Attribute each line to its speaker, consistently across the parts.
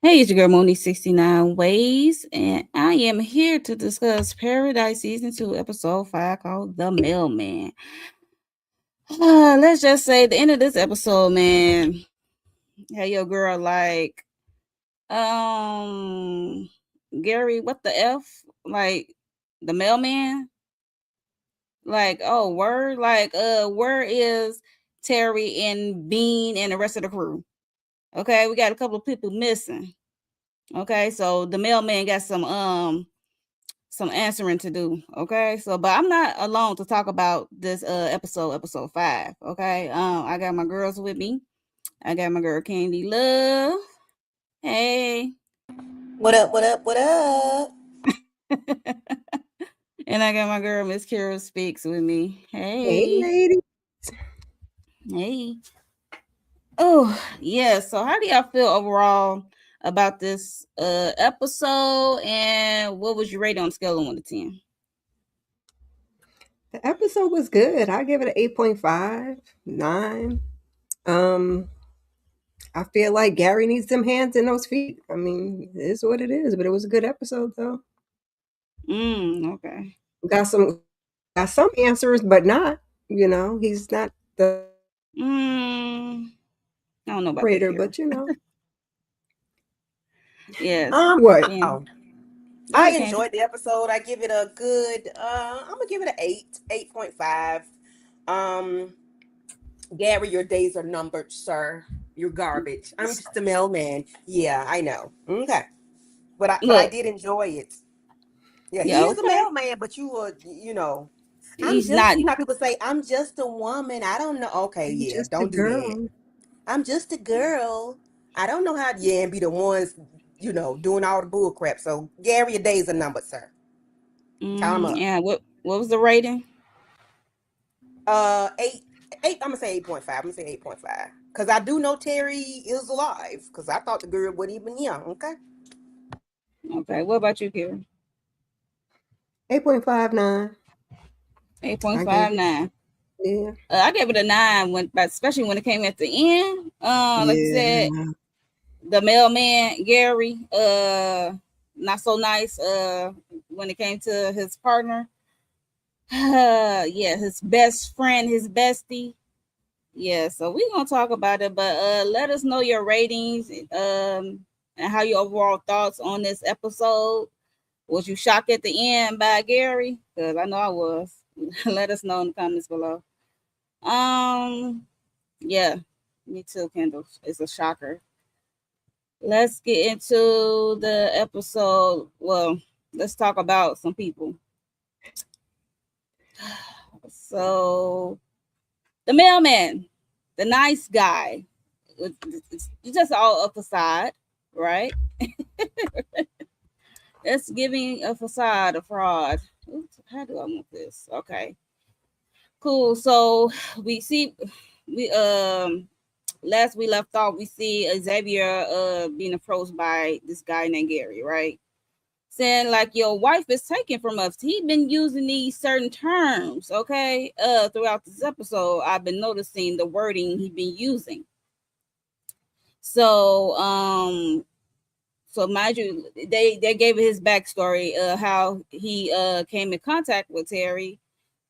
Speaker 1: Hey, it's your girl Moni 69 Ways, and I am here to discuss Paradise Season 2, Episode 5 called The Mailman. Let's just say the end of this episode, man. Hey, your girl, like, um, Gary, what the F? Like, the mailman? Like, oh, word? Like, where is Teri and Bean and the rest of the crew? Okay, we got a couple of people missing. Okay, so the mailman got some answering to do. Okay, so but I'm not alone to talk about this episode 5. Okay, I got my girls with me. I got my girl Candy Love. Hey.
Speaker 2: What up, what up, what up?
Speaker 1: And I got my girl Miss Kira Speaks with me.
Speaker 3: Hey,
Speaker 1: Hey.
Speaker 3: lady.
Speaker 1: Hey. Oh yeah, so how do y'all feel overall about this episode, and what was your rating on a scale of 1 to 10?
Speaker 3: The episode was good. I give it an 8.5, 9. Um, I feel like Gary needs them hands and those feet. I mean, it is what it is, but it was a good episode though.
Speaker 1: Okay.
Speaker 3: Got some answers, but not. He's not the
Speaker 1: Mm, I don't know about that,
Speaker 3: creator,
Speaker 1: Kira.
Speaker 3: but you know.
Speaker 1: Yes.
Speaker 3: What?
Speaker 1: Candy. Go
Speaker 2: I
Speaker 1: ahead, Candy.
Speaker 2: enjoyed the episode. I give it a good I'm gonna give it an 8.5. Um Gary, your days are numbered, sir. You're garbage. I'm just a mailman. Yeah, I know. Okay. But I
Speaker 1: Look,
Speaker 2: did enjoy it. Yeah, he
Speaker 1: yeah,
Speaker 2: is a
Speaker 1: okay.
Speaker 2: mailman, but I'm
Speaker 1: He's
Speaker 2: just
Speaker 1: not.
Speaker 2: people say I'm just a woman. I don't know. Okay,
Speaker 3: He's
Speaker 2: yeah,
Speaker 3: just a
Speaker 2: don't do that.
Speaker 3: girl.
Speaker 2: I'm just a girl. I don't know how to and be the ones, doing all the bull crap. So Gary, your days are numbered, sir. Count them up.
Speaker 1: Yeah. What was the rating?
Speaker 2: Eight, eight. I'm gonna say 8.5. I'm gonna say 8.5 because I do know Terry is alive. Because I thought the girl wasn't even young. Okay.
Speaker 1: Okay. What about you, Kira?
Speaker 3: 8.59. I gave it.
Speaker 1: 8.59.
Speaker 3: Yeah.
Speaker 1: I gave it a 9 when, especially when it came at the end. Like you said,
Speaker 3: Yeah.
Speaker 1: the mailman Gary. Not so nice. When it came to his partner. Yeah, his best friend, his bestie. Yeah, so we're gonna talk about it, but let us know your ratings, and how your overall thoughts on this episode. Was you shocked at the end by Gary? Because I know I was. Let us know in the comments below. Um, yeah, me too, Kendall. It's a shocker. Let's get into the episode. Well, let's talk about some people. So the mailman, the nice guy. It's just all a facade, right? It's giving a facade of fraud. Oops, how do I want this? Okay, cool. So we see, we last we left off, we see Xavier being approached by this guy named Gary, right? Saying like your wife is taken from us. He been using these certain terms, okay? Throughout this episode, I've been noticing the wording he been using. So so mind you, they gave his backstory, how he came in contact with Teri,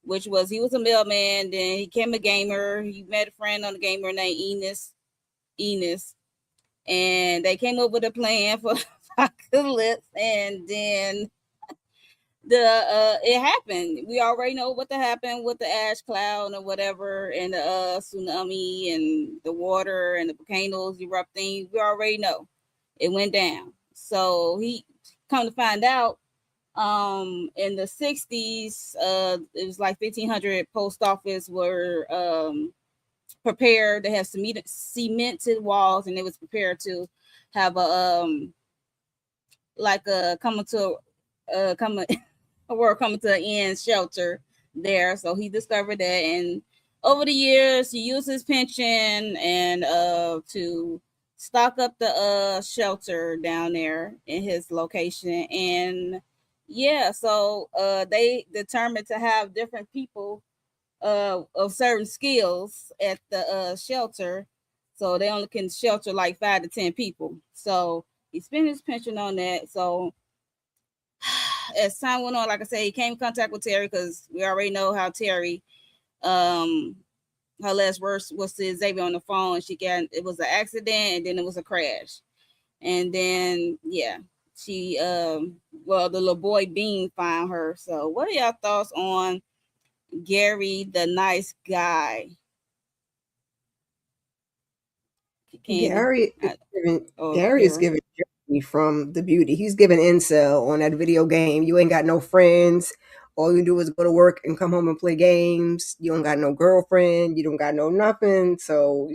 Speaker 1: which was he was a mailman, then he became a gamer. He met a friend on the gamer named Enos, and they came up with a plan for apocalypse, and then the it happened. We already know what happened with the ash cloud or whatever, and the tsunami and the water and the volcanoes erupting. We already know it went down. So he come to find out, in the 60s, it was like 1500 post office were prepared. They have cemented walls, and it was prepared to have a like a coming to coming a world coming to an end shelter there. So he discovered that, and over the years he used his pension and to stock up the shelter down there in his location. And yeah, so they determined to have different people of certain skills at the shelter, so they only can shelter like 5 to 10 people. So He spent his pension on that. So as time went on, like I said, he came in contact with Teri because we already know how Teri, um, her last words was to Xavier on the phone. She got it was an accident and then it was a crash, and then yeah, she well the little boy Bean found her. So what are y'all thoughts on Gary, the nice guy? Candy,
Speaker 3: Gary is giving
Speaker 1: oh
Speaker 3: Gary is
Speaker 1: Kara.
Speaker 3: giving Jeremy from the beauty. He's giving incel on that video game. You ain't got no friends. All you do is go to work and come home and play games. You don't got no girlfriend. You don't got no nothing. So,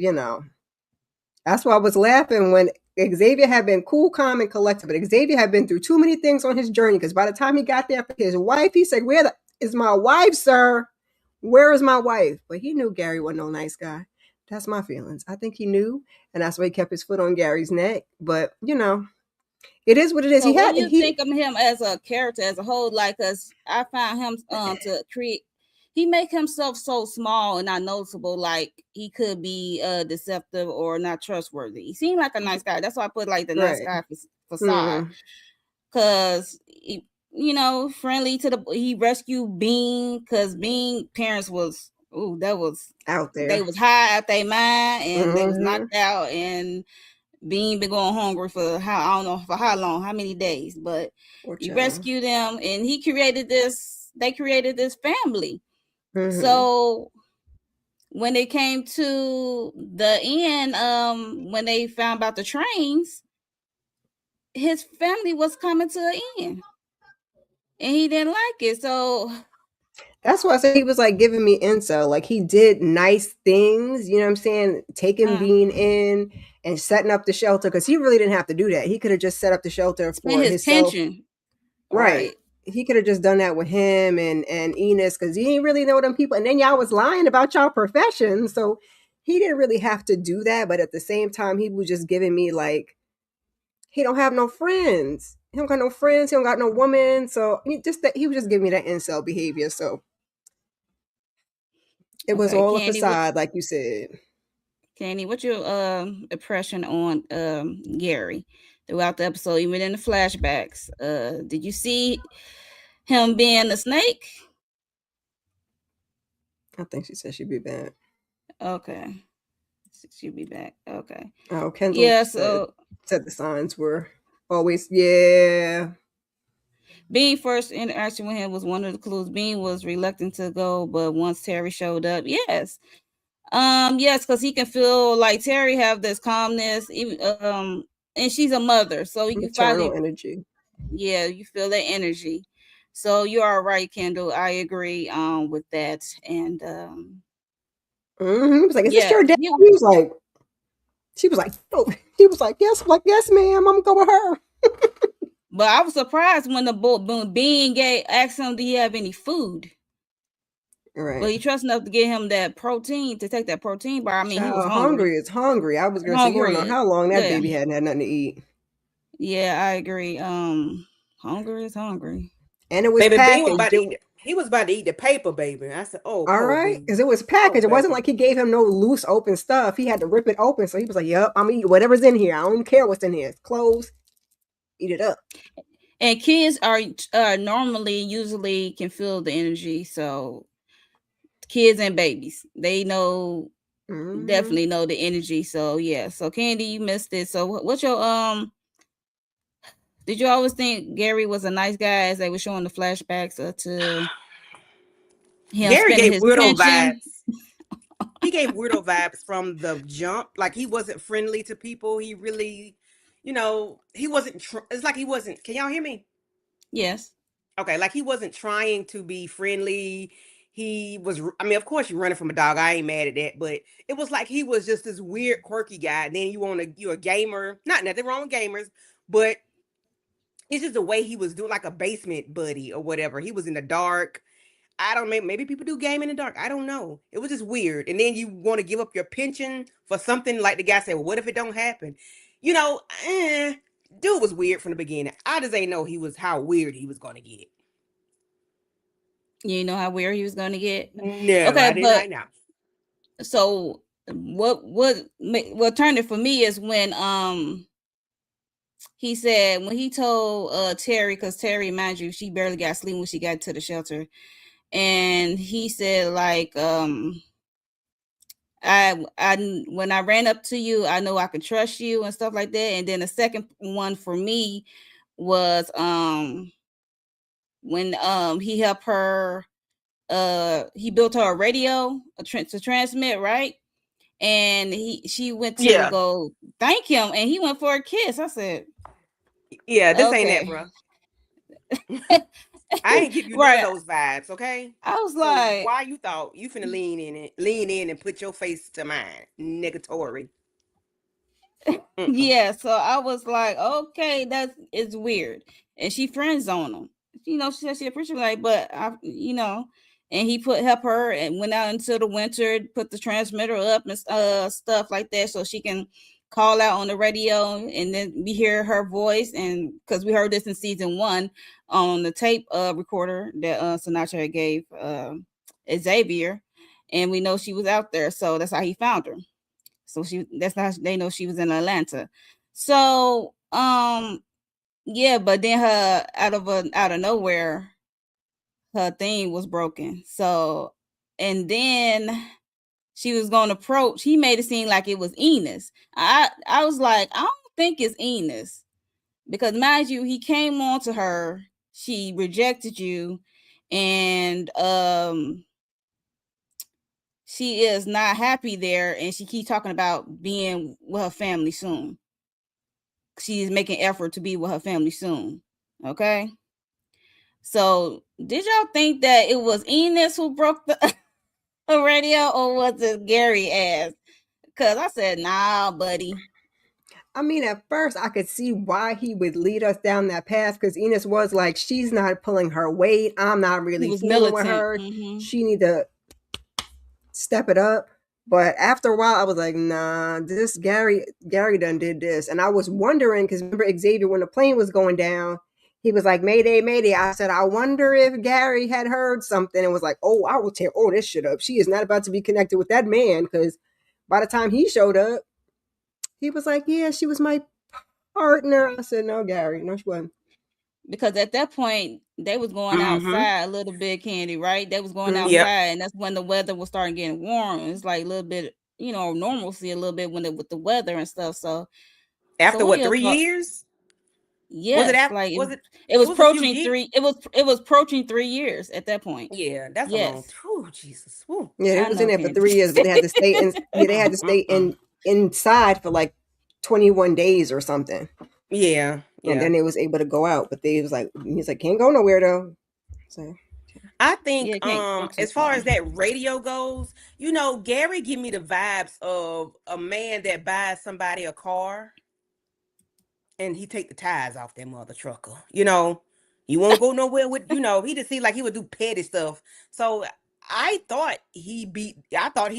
Speaker 3: that's why I was laughing when Xavier had been cool, calm, and collected. But Xavier had been through too many things on his journey because by the time he got there for his wife, he said, is my wife, sir? Where is my wife? But he knew Gary wasn't no nice guy. That's my feelings. I think he knew, and that's why he kept his foot on Gary's neck. But it is what it is.
Speaker 1: So what do you think of him as a character as a whole? Like, cause I found him to create. He make himself so small and not noticeable. Like he could be deceptive or not trustworthy. He seemed like a nice guy. That's why I put like the nice guy facade. Cause friendly to he rescued Bean because Bean parents was that was
Speaker 3: out there.
Speaker 1: They was high out their mind and they was knocked out and Bean been going hungry for I don't know for how long, how many days, but he rescued them and he created this. They created this family. So when they came to the end, when they found about the trains, his family was coming to an end, and he didn't like it. So
Speaker 3: that's why I said he was like giving me incel. Like he did nice things, you know what I'm saying? Taking Bean in and setting up the shelter because he really didn't have to do that. He could have just set up the shelter for his pension. Right. He could have just done that with him and Enos because he didn't really know them people. And then y'all was lying about y'all profession. So he didn't really have to do that. But at the same time, he was just giving me like, he don't have no friends. He don't got no friends. He don't got no woman. So he was just giving me that incel behavior. So it was all Candy, a facade, like you said.
Speaker 1: Candy, what's your impression on Gary throughout the episode, even in the flashbacks? Did you see him being a snake?
Speaker 3: I think she said she'd be back.
Speaker 1: Okay. She'd be back. Okay.
Speaker 3: Oh, Kendall said the signs were always,
Speaker 1: Bean first interaction with him was one of the clues. Bean was reluctant to go, but once Teri showed up, yes, because he can feel like Teri have this calmness, even and she's a mother, so you can
Speaker 3: finally energy.
Speaker 1: Yeah, you feel that energy. So you are right, Kendall. I agree with that. And
Speaker 3: he was like, "Is this your dad?" He was like, she was like, "Oh," he was like, "Yes," like, "Yes, ma'am, I'm gonna go with her."
Speaker 1: But I was surprised when Bean asked him, "Do you have any food?"
Speaker 3: Right.
Speaker 1: But he trusted enough to get him that protein to take that protein bar. I mean, he was
Speaker 3: hungry. It's hungry. I was gonna say, you don't know how long that baby hadn't had nothing to eat.
Speaker 1: Yeah, I agree. Hungry is hungry.
Speaker 3: And it was packaged.
Speaker 2: He was about to eat the paper, baby. I said, "Oh,
Speaker 3: all right," because it was packaged. It wasn't like he gave him no loose, open stuff. He had to rip it open. So he was like, "Yep, I'm gonna eat whatever's in here. I don't care what's in here. It's clothes. Eat it up."
Speaker 1: And kids are usually can feel the energy. So kids and babies, they know definitely know the energy. So yeah. So Candy, you missed it. So what's your did you always think Gary was a nice guy as they were showing the flashbacks to him?
Speaker 2: Gary gave weirdo vibes. He gave weirdo vibes from the jump. Like he wasn't friendly to people. He really, he wasn't. It's like he wasn't. Can y'all hear me?
Speaker 1: Yes.
Speaker 2: Okay, like he wasn't trying to be friendly. He was. I mean, of course, you're running from a dog. I ain't mad at that, but it was like he was just this weird, quirky guy. And then you're a gamer. Nothing wrong with gamers, but it's just the way he was doing, like a basement buddy or whatever. He was in the dark. I don't know. Maybe people do game in the dark. I don't know. It was just weird. And then you want to give up your pension for something like the guy said, well, what if it don't happen? Dude was weird from the beginning. I just ain't know how weird he was going to get.
Speaker 1: You know how weird he was going to get?
Speaker 2: No, okay, I didn't know.
Speaker 1: So what turned it for me is when he said when he told Teri, because Teri, mind you, she barely got sleep when she got to the shelter, and he said like I when I ran up to you, I know I could trust you and stuff like that. And then the second one for me was when he helped her he built her a radio to transmit, right? And she went to
Speaker 2: Yeah.
Speaker 1: go thank him, and he went for a kiss. I said,
Speaker 2: Yeah, this ain't that,
Speaker 1: okay.
Speaker 2: bro. I ain't give you none of
Speaker 1: Right.
Speaker 2: those vibes, okay?
Speaker 1: I was
Speaker 2: So
Speaker 1: like,
Speaker 2: why you thought you finna lean in and put your face to mine, negatory? Mm-mm.
Speaker 1: yeah. So I was like, okay, that's it's weird. And she friends on him. She said she appreciated like, but and he help her and went out into the winter, put the transmitter up and stuff like that, so she can call out on the radio, and then we hear her voice, and because we heard this in season 1 on the tape recorder that Sinatra gave Xavier, and we know she was out there, so that's how he found her. So that's how they know she was in Atlanta. So yeah, but then her out of nowhere, her thing was broken. So and then she was going to approach. He made it seem like it was Enos. I was like, I don't think it's Enos, because mind you, he came on to her. She rejected you, and she is not happy there, and she keeps talking about being with her family soon. She's making effort to be with her family soon. Okay. So did y'all think that it was Enos who broke the radio, or was it Gary ass? Because I said, nah, buddy.
Speaker 3: I mean, at first I could see why he would lead us down that path, because Enos was like, she's not pulling her weight. I'm not
Speaker 1: He
Speaker 3: really
Speaker 1: was
Speaker 3: fooling with
Speaker 1: militant.
Speaker 3: her.
Speaker 1: Mm-hmm.
Speaker 3: She need to step it up. But after a while, I was like, nah, this Gary done did this. And I was wondering, because remember Xavier, when the plane was going down, he was like, Mayday, Mayday. I said, I wonder if Gary had heard something and was like, oh, I will tear all this shit up. She is not about to be connected with that man, because by the time he showed up, he was like, yeah, she was my partner. I said, no, Gary, no, she wasn't.
Speaker 1: Because at that point, they was going
Speaker 2: Mm-hmm.
Speaker 1: outside a little bit, Candy, right? They was going
Speaker 2: Yep.
Speaker 1: outside, and that's when the weather was starting getting warm. It's like a little bit, normalcy a little bit with the weather and stuff. So
Speaker 2: After
Speaker 1: what
Speaker 2: what,
Speaker 1: your
Speaker 2: 3 years? Was it
Speaker 1: yes,
Speaker 2: after?
Speaker 1: like
Speaker 2: Was it?
Speaker 1: it
Speaker 2: It
Speaker 1: was
Speaker 2: was a few
Speaker 1: approaching
Speaker 2: years.
Speaker 1: three. It was approaching 3 years at that point.
Speaker 2: Yeah, that's a long.
Speaker 1: Yes,
Speaker 2: Oh, Jesus. Woo.
Speaker 3: Yeah, they
Speaker 1: I
Speaker 3: was in
Speaker 1: know,
Speaker 3: there for
Speaker 1: Candy.
Speaker 3: 3 years, but they had to stay in. Yeah, they had to stay inside for like 21 days or something,
Speaker 2: Yeah,
Speaker 3: and
Speaker 2: yeah.
Speaker 3: then they was able to go out. But they was like, he's like, can't go nowhere though. So
Speaker 2: I
Speaker 1: Yeah,
Speaker 2: think
Speaker 1: can't go too
Speaker 2: as far
Speaker 1: far.
Speaker 2: as that radio goes, Gary give me the vibes of a man that buys somebody a car and he take the tires off that mother trucker. You won't go nowhere with, he just seemed like he would do petty stuff. So I thought he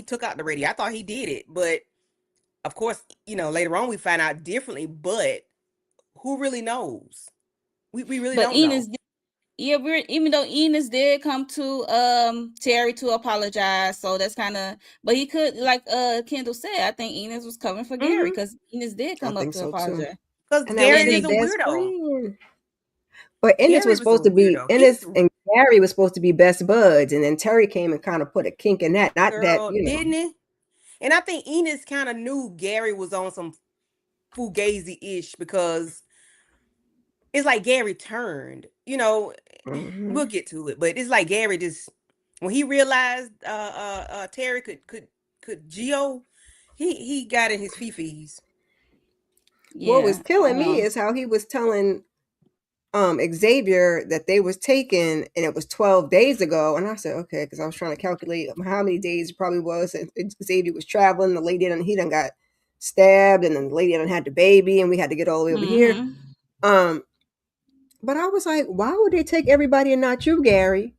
Speaker 2: took out the radio. I thought he did it. But of course, later on we find out differently, but who really knows? We really
Speaker 1: But
Speaker 2: don't know.
Speaker 1: yeah, even though Enos did come to Teri to apologize, so that's kind of, but he could, like Kendall said, I think Enos was covering for Gary,
Speaker 2: Mm-hmm.
Speaker 1: because Enos did
Speaker 3: I
Speaker 1: come up
Speaker 3: think
Speaker 1: to
Speaker 3: so too.
Speaker 2: Because
Speaker 1: apologize.
Speaker 3: And that was
Speaker 2: Gary
Speaker 1: And
Speaker 3: his
Speaker 2: is a
Speaker 1: then
Speaker 3: best
Speaker 2: weirdo.
Speaker 3: friend. But Ennis
Speaker 2: Gary
Speaker 3: was
Speaker 2: was a
Speaker 3: supposed to be
Speaker 2: weirdo.
Speaker 3: Ennis and Gary was supposed to be best buds, and then Terry came and kind of put a kink in that. Not that,
Speaker 2: Girl, didn't he? And I think Enos kind of knew Gary was on some fugazi-ish because it's like Gary turned.
Speaker 3: Mhm.
Speaker 2: We'll get to it, but it's like Gary just when he realized Terry could Geo, he got in his fifis.
Speaker 3: What was
Speaker 1: yeah, I
Speaker 3: killing me
Speaker 1: know.
Speaker 3: is how he was telling Xavier that they was taken and it was 12 days ago. And I said, okay, because I was trying to calculate how many days it probably was. And Xavier was traveling. The lady he done got stabbed, and then the lady done had the baby, and we had to get all the way over here.
Speaker 1: Mm-hmm.
Speaker 3: Um, but I was like, why would they take everybody and not you, Gary?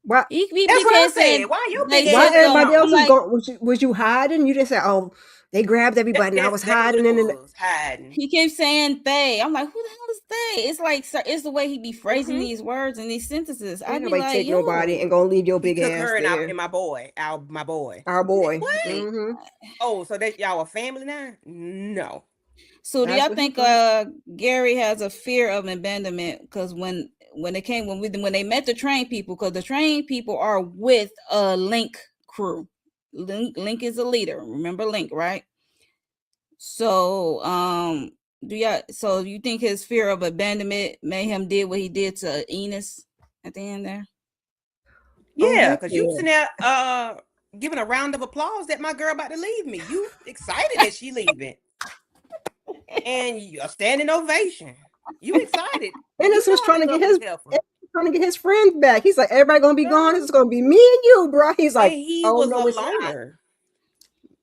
Speaker 3: Why?
Speaker 2: That's
Speaker 1: He
Speaker 2: what I
Speaker 1: kept
Speaker 2: said.
Speaker 1: saying
Speaker 2: Why your big
Speaker 1: they
Speaker 3: Why
Speaker 2: ass
Speaker 1: took
Speaker 2: ain't
Speaker 3: everybody
Speaker 1: them. I'm
Speaker 3: else
Speaker 2: gone?
Speaker 3: was
Speaker 1: like,
Speaker 3: going? Was you hiding? You just said, oh, they grabbed everybody, and I was
Speaker 2: That's what
Speaker 3: hiding.
Speaker 2: it
Speaker 3: And then
Speaker 2: was. Hiding.
Speaker 1: he keeps saying they. I'm like, who the hell is they? It's like, sir, it's the way he be phrasing
Speaker 2: Mm-hmm.
Speaker 1: these words and these sentences.
Speaker 3: ain't
Speaker 1: I'd be
Speaker 3: nobody
Speaker 1: like,
Speaker 3: take nobody
Speaker 1: yo.
Speaker 3: and gonna leave your
Speaker 2: He
Speaker 3: big
Speaker 2: took
Speaker 3: ass
Speaker 2: her
Speaker 3: there.
Speaker 2: and my boy, my boy.
Speaker 3: Our boy.
Speaker 2: What?
Speaker 3: Mm-hmm.
Speaker 2: Oh, so that y'all a family now? No.
Speaker 1: So do
Speaker 3: That's
Speaker 1: y'all
Speaker 3: what he
Speaker 1: think
Speaker 3: thought.
Speaker 1: Gary has a fear of abandonment? Because when they met the train people, because the train people are with a Link crew. Link is a leader. Remember Link, right? So so you think his fear of abandonment made him did what he did to Enos at the end there?
Speaker 3: Oh
Speaker 2: Yeah,
Speaker 3: heck
Speaker 2: because you
Speaker 3: yeah.
Speaker 2: sitting there giving a round of applause that my girl about to leave me. You excited that she leaving. And you a standing ovation. You excited. You
Speaker 3: Ennis
Speaker 2: know
Speaker 3: was
Speaker 2: I'm
Speaker 3: trying
Speaker 2: in
Speaker 3: to get
Speaker 2: love with
Speaker 3: his
Speaker 2: this heifer.
Speaker 3: friends back. He's like, everybody gonna be gone. This
Speaker 2: Girl.
Speaker 3: is gonna be me and you, bro. He's
Speaker 2: And
Speaker 3: like,
Speaker 2: he
Speaker 3: oh
Speaker 2: was
Speaker 3: no,
Speaker 2: a
Speaker 3: it's not.
Speaker 2: loner.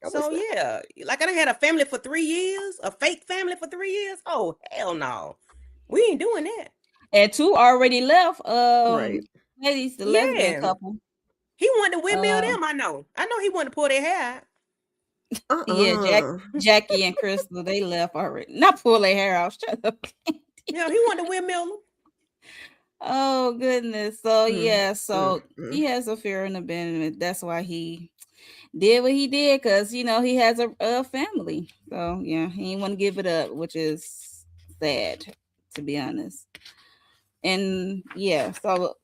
Speaker 3: No, it's
Speaker 2: So
Speaker 3: not.
Speaker 2: yeah, like I done had a family for 3 years, a fake family for 3 years. Oh hell no, we ain't doing that.
Speaker 1: And two already left.
Speaker 3: Right.
Speaker 1: Ladies, the lesbian
Speaker 2: Yeah,
Speaker 1: couple.
Speaker 2: he wanted to windmill
Speaker 1: Uh,
Speaker 2: them. I know. I know he wanted to pull their hair out.
Speaker 1: yeah,
Speaker 3: Uh-uh.
Speaker 1: Jackie and Crystal, they left already. Not pull their hair out. Shut up.
Speaker 2: Yeah, he wanted to windmill them.
Speaker 1: Oh goodness. So
Speaker 3: Mm,
Speaker 1: yeah,
Speaker 3: mm,
Speaker 1: so
Speaker 3: mm.
Speaker 1: he has a fear and abandonment. That's why he did what he did, because he has a family. So yeah, he didn't want to give it up, which is sad, to be honest. And yeah, so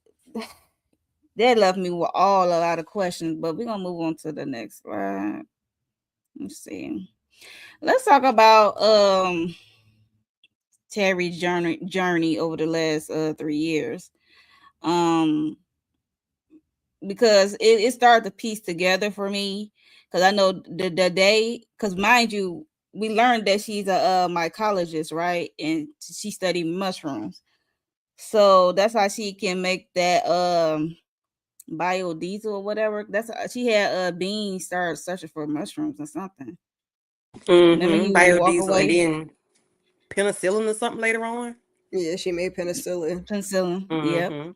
Speaker 1: that left me with a lot of questions, but we're gonna move on to the next slide. Let's see. Let's talk about Teri's journey over the last 3 years. Um because it started to piece together for me, because I know the day, because mind you, we learned that she's a mycologist, right? And she studied mushrooms. So that's how she can make that biodiesel or whatever. That's she had Bean start searching for mushrooms or something. Remember he would walk
Speaker 2: Biodiesel and
Speaker 1: away.
Speaker 2: then penicillin or something later on.
Speaker 3: Yeah, she made penicillin.
Speaker 1: Penicillin. Yep.
Speaker 2: Mm-hmm.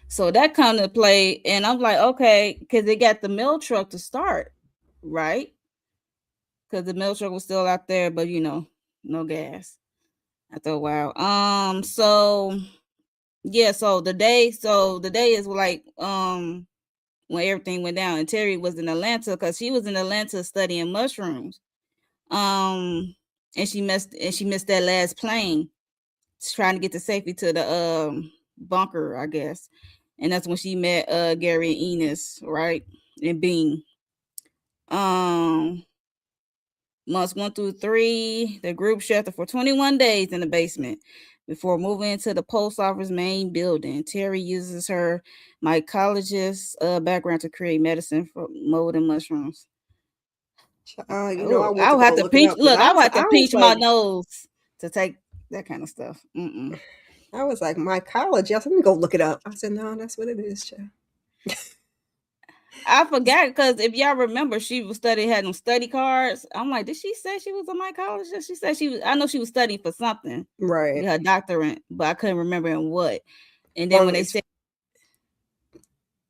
Speaker 1: So that come to play, and I'm like, okay, because they got the mill truck to start, right? Because the mill truck was still out there, but no gas after a while. So yeah, so the day is like when everything went down, and Teri was in Atlanta, because she was in Atlanta studying mushrooms. And she missed that last plane, trying to get to safety to the bunker, I guess. And that's when she met Gary and Enos, right? And Bean. Um Months 1 through 3, the group sheltered for 21 days in the basement before moving into the post office main building. Teri uses her mycologist background to create medicine for mold and mushrooms.
Speaker 3: I
Speaker 1: Oh,
Speaker 3: went
Speaker 1: I
Speaker 3: to
Speaker 1: would
Speaker 3: go
Speaker 1: have to
Speaker 3: look it
Speaker 1: pinch.
Speaker 3: up because
Speaker 1: Look, I would have
Speaker 3: I
Speaker 1: to
Speaker 3: was
Speaker 1: pinch my
Speaker 3: like,
Speaker 1: nose to take that kind of stuff. Mm-mm.
Speaker 3: mycology. I said, let me go look it up. I said, no, that's what it is, child.
Speaker 1: I forgot, because if y'all remember, she was had them study cards. I'm like, did she say she was a mycologist? She said she was. I know she was studying for something,
Speaker 3: Right.
Speaker 1: her doctorate, but I couldn't remember in what. And then when they
Speaker 3: It's
Speaker 1: said,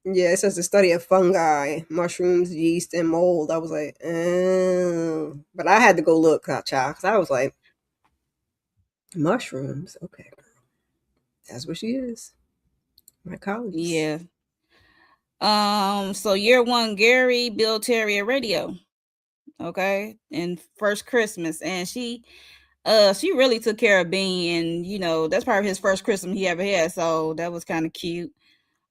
Speaker 3: Yeah, it says the study of fungi, mushrooms, yeast, and mold. I was like, but I had to go look, child, because I was like, mushrooms. Okay, girl, that's what she is, mycologist.
Speaker 1: yeah. So year one, Gary built Teri a radio. Okay, and first Christmas, and she really took care of Bean, and that's probably his first Christmas he ever had. So that was kind of cute.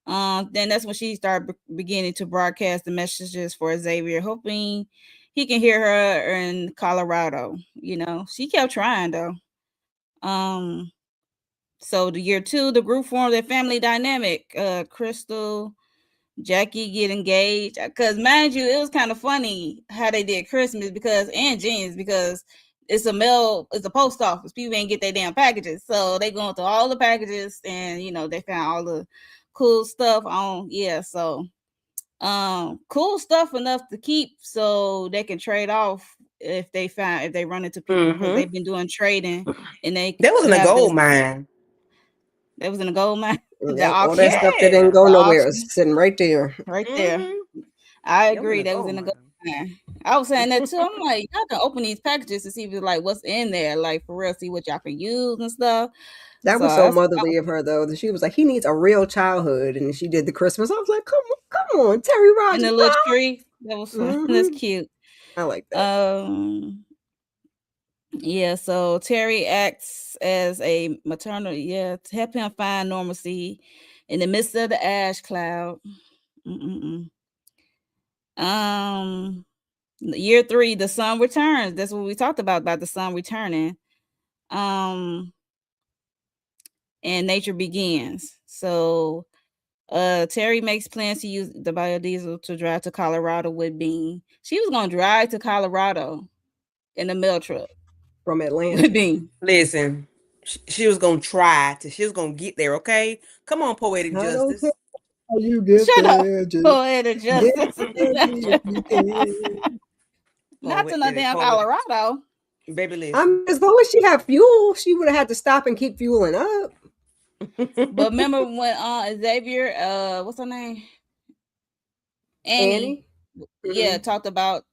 Speaker 1: Then that's when she started beginning to broadcast the messages for Xavier, hoping he can hear her in Colorado. She kept trying though. Um, so the year 2, the group formed a family dynamic. Crystal, Jackie get engaged, because mind you, it was kind of funny how they did Christmas, and Jeans, because it's a post office. People ain't get their damn packages, so they going through all the packages, and they found all the cool stuff on. Yeah, so cool stuff enough to keep, so they can trade off if they run into people, because
Speaker 2: Mm-hmm.
Speaker 1: they've been doing trading, and they
Speaker 2: That was in a
Speaker 1: have
Speaker 2: gold
Speaker 1: this.
Speaker 2: mine.
Speaker 1: That was in a gold mine. The
Speaker 3: Yep, all that
Speaker 1: auction,
Speaker 3: stuff that didn't
Speaker 2: Yeah.
Speaker 3: go
Speaker 1: the
Speaker 3: nowhere is
Speaker 1: auction
Speaker 3: sitting right there.
Speaker 1: right there.
Speaker 2: Mm-hmm.
Speaker 1: I
Speaker 2: That was in
Speaker 1: agree.
Speaker 2: a
Speaker 1: That was
Speaker 2: gold
Speaker 1: in a gold
Speaker 2: mine.
Speaker 1: mine. I was saying that too. I'm like, y'all can open these packages to see if it's like what's in there, like for real, see what y'all can use and stuff.
Speaker 3: That
Speaker 1: So
Speaker 3: was so
Speaker 1: that's what I
Speaker 3: motherly of her, though. That she was like, he needs a real childhood, and she did the Christmas. I was like, come on, Terry
Speaker 1: in
Speaker 3: Rogers,
Speaker 1: the little
Speaker 3: mom.
Speaker 1: tree. That was fun. That's
Speaker 3: Hmm.
Speaker 1: cute.
Speaker 3: I like that.
Speaker 1: Um, Yeah, so Terry acts as a maternal, to help him find normalcy in the midst of the ash cloud. Mm-mm-mm. Um, Year 3, the sun returns. That's what we talked about the sun returning. Um, and nature begins. So, Terry makes plans to use the biodiesel to drive to Colorado with Bean. She was gonna drive to Colorado in a mail truck
Speaker 3: From
Speaker 1: with
Speaker 3: Atlanta.
Speaker 1: Bean.
Speaker 2: Listen, she was gonna try to. She was gonna get there. Okay, come on, poetic
Speaker 3: I don't care
Speaker 2: justice.
Speaker 3: how you get
Speaker 1: Shut up,
Speaker 3: there, just
Speaker 1: poetic
Speaker 3: get
Speaker 1: justice.
Speaker 3: there if you can.
Speaker 1: Not to no
Speaker 2: Poetic,
Speaker 1: damn
Speaker 2: poetic.
Speaker 1: Colorado.
Speaker 2: Baby,
Speaker 3: I
Speaker 2: listen.
Speaker 3: mean, as long as she had fuel, she would have had to stop and keep fueling up.
Speaker 1: But remember when Xavier, what's her name? Annie,
Speaker 3: Annie?
Speaker 1: yeah,
Speaker 3: Mm-hmm.
Speaker 1: talked about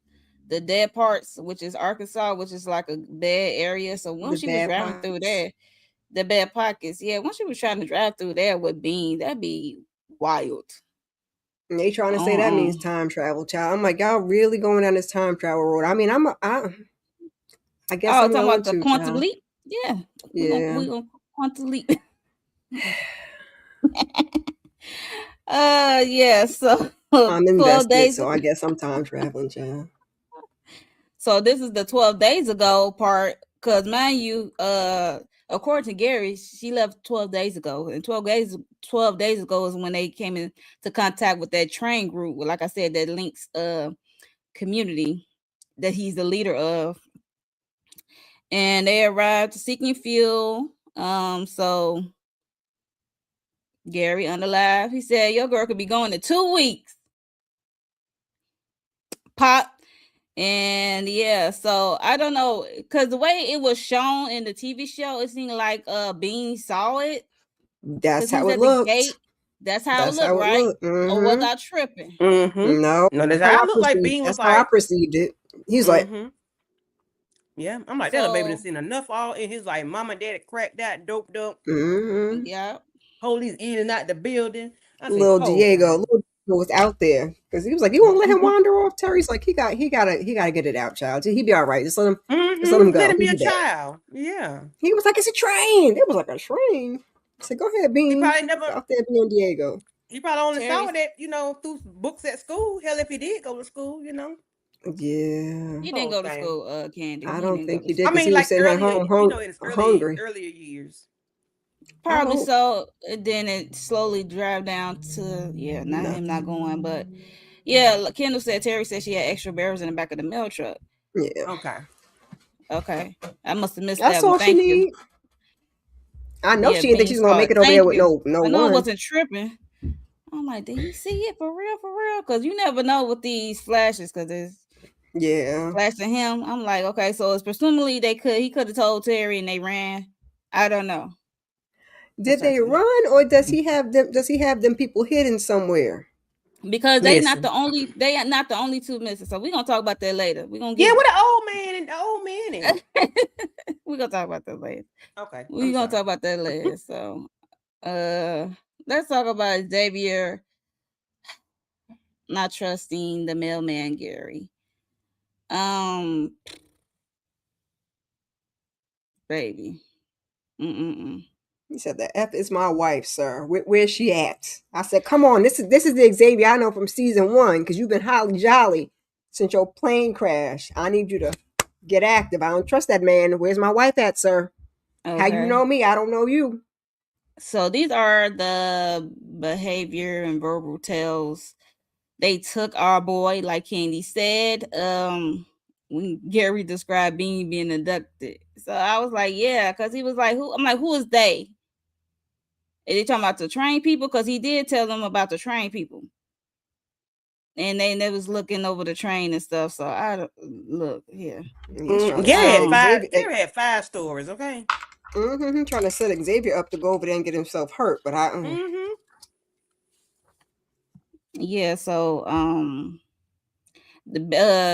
Speaker 1: the dead parts, which is Arkansas, which is like a bad area. So when
Speaker 3: The
Speaker 1: she was
Speaker 3: bad
Speaker 1: driving through
Speaker 3: pockets.
Speaker 1: there, the bad pockets, yeah, when she was trying to drive through there with Bean, that'd be wild.
Speaker 3: And they trying to say that
Speaker 1: Uh-uh.
Speaker 3: means time travel, child. I'm like, y'all really going down this time travel road. I mean, I guess
Speaker 1: Oh,
Speaker 3: I'm
Speaker 1: talking
Speaker 3: going
Speaker 1: about the
Speaker 3: to,
Speaker 1: quantum
Speaker 3: child.
Speaker 1: leap? Yeah,
Speaker 3: Yeah.
Speaker 1: we gonna quantum leap. Yeah, so
Speaker 3: I'm
Speaker 1: 12
Speaker 3: invested,
Speaker 1: days.
Speaker 3: so I guess I'm time traveling, child.
Speaker 1: So this is the 12 days ago part, because mind you, according to Gary, she left 12 days ago. And 12 days ago is when they came into contact with that train group, like I said, that links community that he's the leader of. And they arrived seeking fuel. So Gary unalive. He said, your girl could be going in 2 weeks. Pop. And yeah, so I don't know, because the way it was shown in the TV show, it seemed like Bean saw it because
Speaker 3: That's
Speaker 1: he was
Speaker 3: how it
Speaker 1: at the
Speaker 3: looked.
Speaker 1: gate. That's how it
Speaker 3: That's
Speaker 1: looked,
Speaker 3: how it
Speaker 1: right?
Speaker 3: looked.
Speaker 1: Or was
Speaker 3: Mm-hmm.
Speaker 1: I tripping?
Speaker 2: Mm-hmm.
Speaker 3: No,
Speaker 2: No, that's
Speaker 3: how
Speaker 2: how
Speaker 3: I
Speaker 2: I look like
Speaker 3: perceived.
Speaker 2: Bean
Speaker 3: That's
Speaker 2: was
Speaker 3: how I
Speaker 2: like,
Speaker 3: perceived it. He's like,
Speaker 2: mm-hmm. Yeah. I'm like, that little baby done
Speaker 1: So
Speaker 2: seen enough all in his like mama and daddy cracked out, doped up,
Speaker 3: mm-hmm.
Speaker 1: yeah.
Speaker 2: police in and out the building. I said,
Speaker 3: Little
Speaker 2: Poe
Speaker 3: Diego,
Speaker 2: thing.
Speaker 3: little Diego was out there because he was like, "You won't let him wander off." Terry's like, he gotta get it out, child. He be all right. Just let him
Speaker 2: Let
Speaker 3: go.
Speaker 2: him be
Speaker 3: He'll
Speaker 2: a
Speaker 3: be back.
Speaker 2: child. Yeah.
Speaker 3: He was like, "It's a train." It was like a train. I said, "Go ahead,
Speaker 2: He
Speaker 3: Bean.
Speaker 2: probably never
Speaker 3: Go out there, being Diego."
Speaker 2: he probably only saw
Speaker 1: Terry,
Speaker 2: that, through books at school. Hell, if he did go to school.
Speaker 3: Yeah,
Speaker 1: he didn't
Speaker 2: Poor
Speaker 1: go to
Speaker 2: thing.
Speaker 1: school, Candy.
Speaker 3: I
Speaker 1: He
Speaker 3: don't
Speaker 1: didn't go
Speaker 3: think
Speaker 1: to
Speaker 3: he did
Speaker 2: I
Speaker 1: school.
Speaker 3: because he
Speaker 2: mean,
Speaker 3: was
Speaker 2: like
Speaker 3: sitting at
Speaker 2: earlier,
Speaker 3: home
Speaker 2: in his
Speaker 3: hungry.
Speaker 2: earlier years.
Speaker 3: I
Speaker 1: Probably
Speaker 3: hope
Speaker 1: so. Then it slowly drive down to, not him not
Speaker 3: nothing.
Speaker 1: going. But yeah, Kendall said, Terry said she had extra barrels in the back of the mail truck.
Speaker 3: Yeah,
Speaker 2: Okay.
Speaker 1: Okay. I must have missed
Speaker 3: that's
Speaker 1: that one.
Speaker 3: all she
Speaker 1: Thank you.
Speaker 3: need. I know
Speaker 1: Yeah,
Speaker 3: she didn't think
Speaker 1: Bean
Speaker 3: she's gonna
Speaker 1: saw
Speaker 3: make
Speaker 1: it.
Speaker 3: it over there
Speaker 1: Thank
Speaker 3: with
Speaker 1: you.
Speaker 3: no
Speaker 1: I know it
Speaker 3: one.
Speaker 1: wasn't tripping. I'm like, did he see it for real? For real? Because you never know with these flashes, because it's
Speaker 3: Yeah.
Speaker 1: flashing him. I'm like, okay, so it's presumably he could have told Terry and they ran. I don't know. I'm
Speaker 3: Did they
Speaker 1: searching.
Speaker 3: run or does he have them? Does he have them people hidden somewhere?
Speaker 1: Because
Speaker 2: Listen.
Speaker 1: they are not the only two missing. So we're gonna talk about that later. We're gonna
Speaker 2: Yeah,
Speaker 1: get
Speaker 2: what the old man and the old man and
Speaker 1: we're gonna talk about that later.
Speaker 2: okay,
Speaker 1: We're
Speaker 2: I'm
Speaker 1: gonna
Speaker 2: sorry.
Speaker 1: talk about that later. So let's talk about Xavier not trusting the mailman Gary. Um Baby. Mm-mm-mm.
Speaker 3: He said, "The F is my wife, sir. Where's she at?" I said, "Come on, this is the Xavier I know from season 1 because you've been highly jolly since your plane crash. I need you to get active. I don't trust that man. Where's my wife at, sir? How you
Speaker 1: Okay.
Speaker 3: know me? I don't know you."
Speaker 1: So these are the behavior and verbal tells. They took our boy, like Candy said. When Gary described being abducted. So I was like, yeah, because he was like, who? I'm like, who is they? And they talking about the train people? Because he did tell them about the train people. And they was looking over the train and stuff. So I don't look here.
Speaker 3: He's trying to
Speaker 2: Gary
Speaker 3: set
Speaker 2: had
Speaker 1: Um,
Speaker 2: five.
Speaker 3: Xavier.
Speaker 2: Gary had 5 stories. Okay.
Speaker 3: He's trying to set Xavier up to go over there and get himself hurt. But
Speaker 2: Mm-hmm.
Speaker 1: yeah, so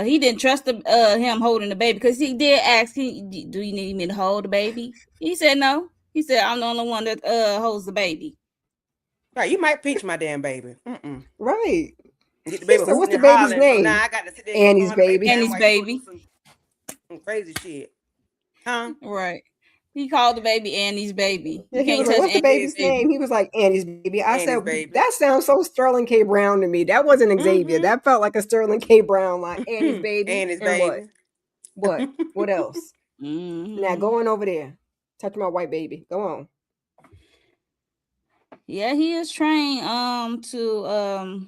Speaker 1: he didn't trust him holding the baby because he did ask, do you need me to hold the baby? He said no. He said, I'm the only one that holds the baby.
Speaker 2: Right. You might pinch my damn baby.
Speaker 3: right.
Speaker 2: Get the
Speaker 3: He
Speaker 2: baby
Speaker 3: said, "What's
Speaker 2: hooting
Speaker 3: the
Speaker 2: and
Speaker 3: baby's
Speaker 2: hollering. So
Speaker 3: name?"
Speaker 2: now I got to sit there and keep
Speaker 3: Annie's
Speaker 2: throwing the baby
Speaker 3: baby.
Speaker 2: down
Speaker 1: And his
Speaker 2: while you go do
Speaker 1: baby.
Speaker 2: some crazy shit. Huh?
Speaker 1: Right. He called the baby Annie's baby.
Speaker 3: Yeah,
Speaker 1: You
Speaker 3: he was
Speaker 1: can't
Speaker 3: like,
Speaker 1: touch
Speaker 3: "What's the
Speaker 1: Annie's
Speaker 3: baby's
Speaker 2: Yes.
Speaker 1: baby.
Speaker 3: name?" He was like, "Annie's baby." I
Speaker 2: Annie's
Speaker 3: said,
Speaker 2: baby.
Speaker 3: "That sounds so Sterling K. Brown to me. That wasn't Xavier.
Speaker 2: Mm-hmm.
Speaker 3: That felt like a Sterling K. Brown line. Annie's baby.
Speaker 2: Annie's
Speaker 3: And what?
Speaker 2: baby.
Speaker 3: What? What else? Now
Speaker 1: Mm-hmm.
Speaker 3: go on over there. Touch my white baby. Go on."
Speaker 1: Yeah, he is trained to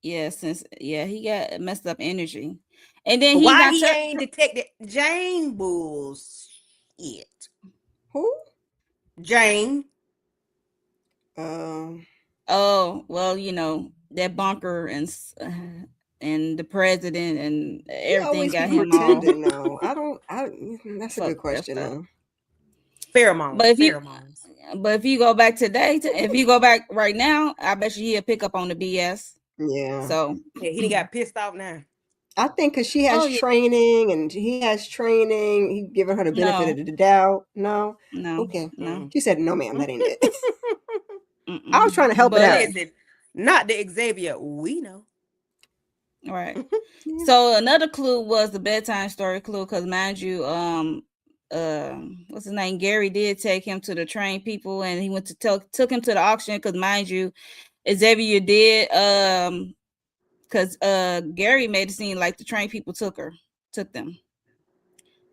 Speaker 1: yeah, since yeah, he got messed up energy. And then
Speaker 2: But
Speaker 1: he
Speaker 2: why
Speaker 1: got
Speaker 2: he
Speaker 1: to
Speaker 2: ain't detected Jane bullshit?
Speaker 3: Who?
Speaker 2: Jane.
Speaker 3: Um,
Speaker 1: oh, well, that bunker and the president and
Speaker 3: he
Speaker 1: everything
Speaker 3: always be
Speaker 1: got him all
Speaker 3: pretending though. I don't. I. That's a good
Speaker 1: fucked
Speaker 3: question
Speaker 1: up.
Speaker 3: though.
Speaker 1: But
Speaker 2: Pheromones.
Speaker 1: if you
Speaker 2: Pheromones.
Speaker 1: but if you go back today, if you go back right now, I bet you he'll pick up on the BS.
Speaker 3: Yeah.
Speaker 1: So,
Speaker 2: Yeah, he done got pissed off now.
Speaker 3: I think because she
Speaker 1: oh
Speaker 3: has
Speaker 1: yeah,
Speaker 3: training and he has training, he giving her the benefit
Speaker 1: no,
Speaker 3: of the doubt. No,
Speaker 1: no,
Speaker 3: okay.
Speaker 1: no,
Speaker 3: She said, "No, ma'am, that ain't it." I was
Speaker 1: mm-mm.
Speaker 3: trying to help it
Speaker 1: But
Speaker 3: out.
Speaker 2: Listen, not the Xavier we know.
Speaker 1: right.
Speaker 3: Yeah.
Speaker 1: So another clue was the bedtime story clue, because mind you, what's his name? Gary did take him to the train people, and he went to took him to the auction, because mind you, Xavier did because Gary made it seem like the train people took them.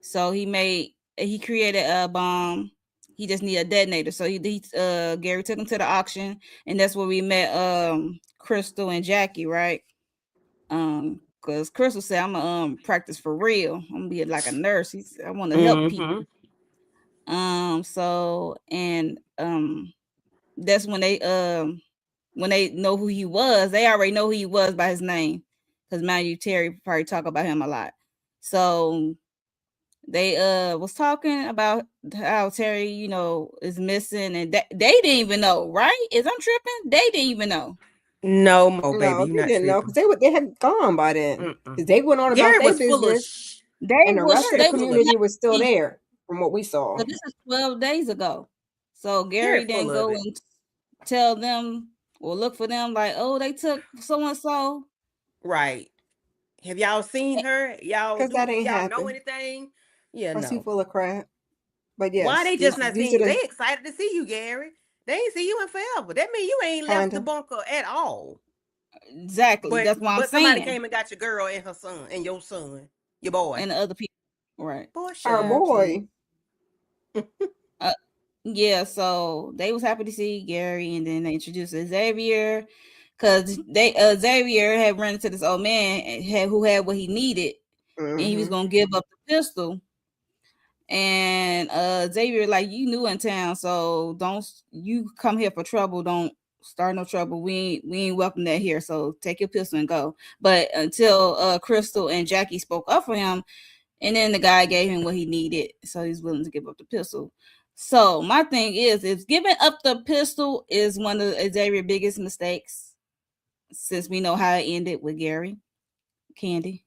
Speaker 1: So he created a bomb. He just needed a detonator. So Gary took him to the auction, and that's where we met Crystal and Jackie, right? Because Crystal said, "I'm gonna practice for real. I'm gonna be like a nurse." He said, "I want to help people." So and that's when they know who he was. They already know who he was by his name, because mind you, Teri probably talk about him a lot. So they was talking about how Teri, is missing, and they didn't even know, right? Is I'm tripping? They didn't even know.
Speaker 2: No more, baby.
Speaker 3: No,
Speaker 2: You
Speaker 3: they
Speaker 2: not
Speaker 3: didn't know because
Speaker 2: tripping.
Speaker 3: they had gone by then.
Speaker 2: Mm-mm.
Speaker 3: Because they went on about
Speaker 2: Gary
Speaker 3: their
Speaker 2: was full of
Speaker 3: business,
Speaker 2: sh-
Speaker 1: They
Speaker 3: and the
Speaker 1: was
Speaker 3: rest of
Speaker 2: Gary
Speaker 3: the
Speaker 1: they
Speaker 2: full
Speaker 1: was
Speaker 2: of
Speaker 3: community was still
Speaker 1: sleeping.
Speaker 3: there, from what we saw.
Speaker 1: So this is 12 days ago. So
Speaker 2: Gary
Speaker 1: Gary
Speaker 2: full
Speaker 1: didn't
Speaker 2: of
Speaker 1: go
Speaker 2: it.
Speaker 1: and tell them or look for them like, oh, they took so and so.
Speaker 2: Right. Have y'all seen her? Y'all
Speaker 3: Because that
Speaker 2: do
Speaker 3: ain't
Speaker 2: y'all know
Speaker 3: happened.
Speaker 2: anything? Yeah,
Speaker 3: Was he
Speaker 2: no.
Speaker 3: full of crap? But
Speaker 2: Why
Speaker 3: yes,
Speaker 2: they just
Speaker 3: this
Speaker 2: not
Speaker 3: these are
Speaker 2: seeing you? They
Speaker 3: the
Speaker 2: excited to see you, Gary. They ain't see you in forever. That mean you ain't left
Speaker 3: kind
Speaker 2: the
Speaker 3: of.
Speaker 2: bunker at all.
Speaker 1: Exactly.
Speaker 2: But
Speaker 1: That's what I'm
Speaker 2: but somebody
Speaker 1: saying.
Speaker 2: came and got your girl and her son and your son, your boy.
Speaker 1: And the other people. Right.
Speaker 2: Boy, shut
Speaker 3: Our
Speaker 2: up.
Speaker 1: Absolutely.
Speaker 3: boy.
Speaker 1: Uh, yeah, so they was happy to see Gary, and then they introduced Xavier, because Xavier had run into this old man who had what he needed, and he was
Speaker 3: Mm-hmm.
Speaker 1: gonna give up the pistol. And Xavier, like, you new in town, so don't you come here for trouble. Don't start no trouble. We ain't welcome that here. So take your pistol and go. But until Crystal and Jackie spoke up for him, and then the guy gave him what he needed, so he's willing to give up the pistol. So my thing is, if giving up the pistol is one of Xavier's biggest mistakes, since we know how it ended with Gary, Candy.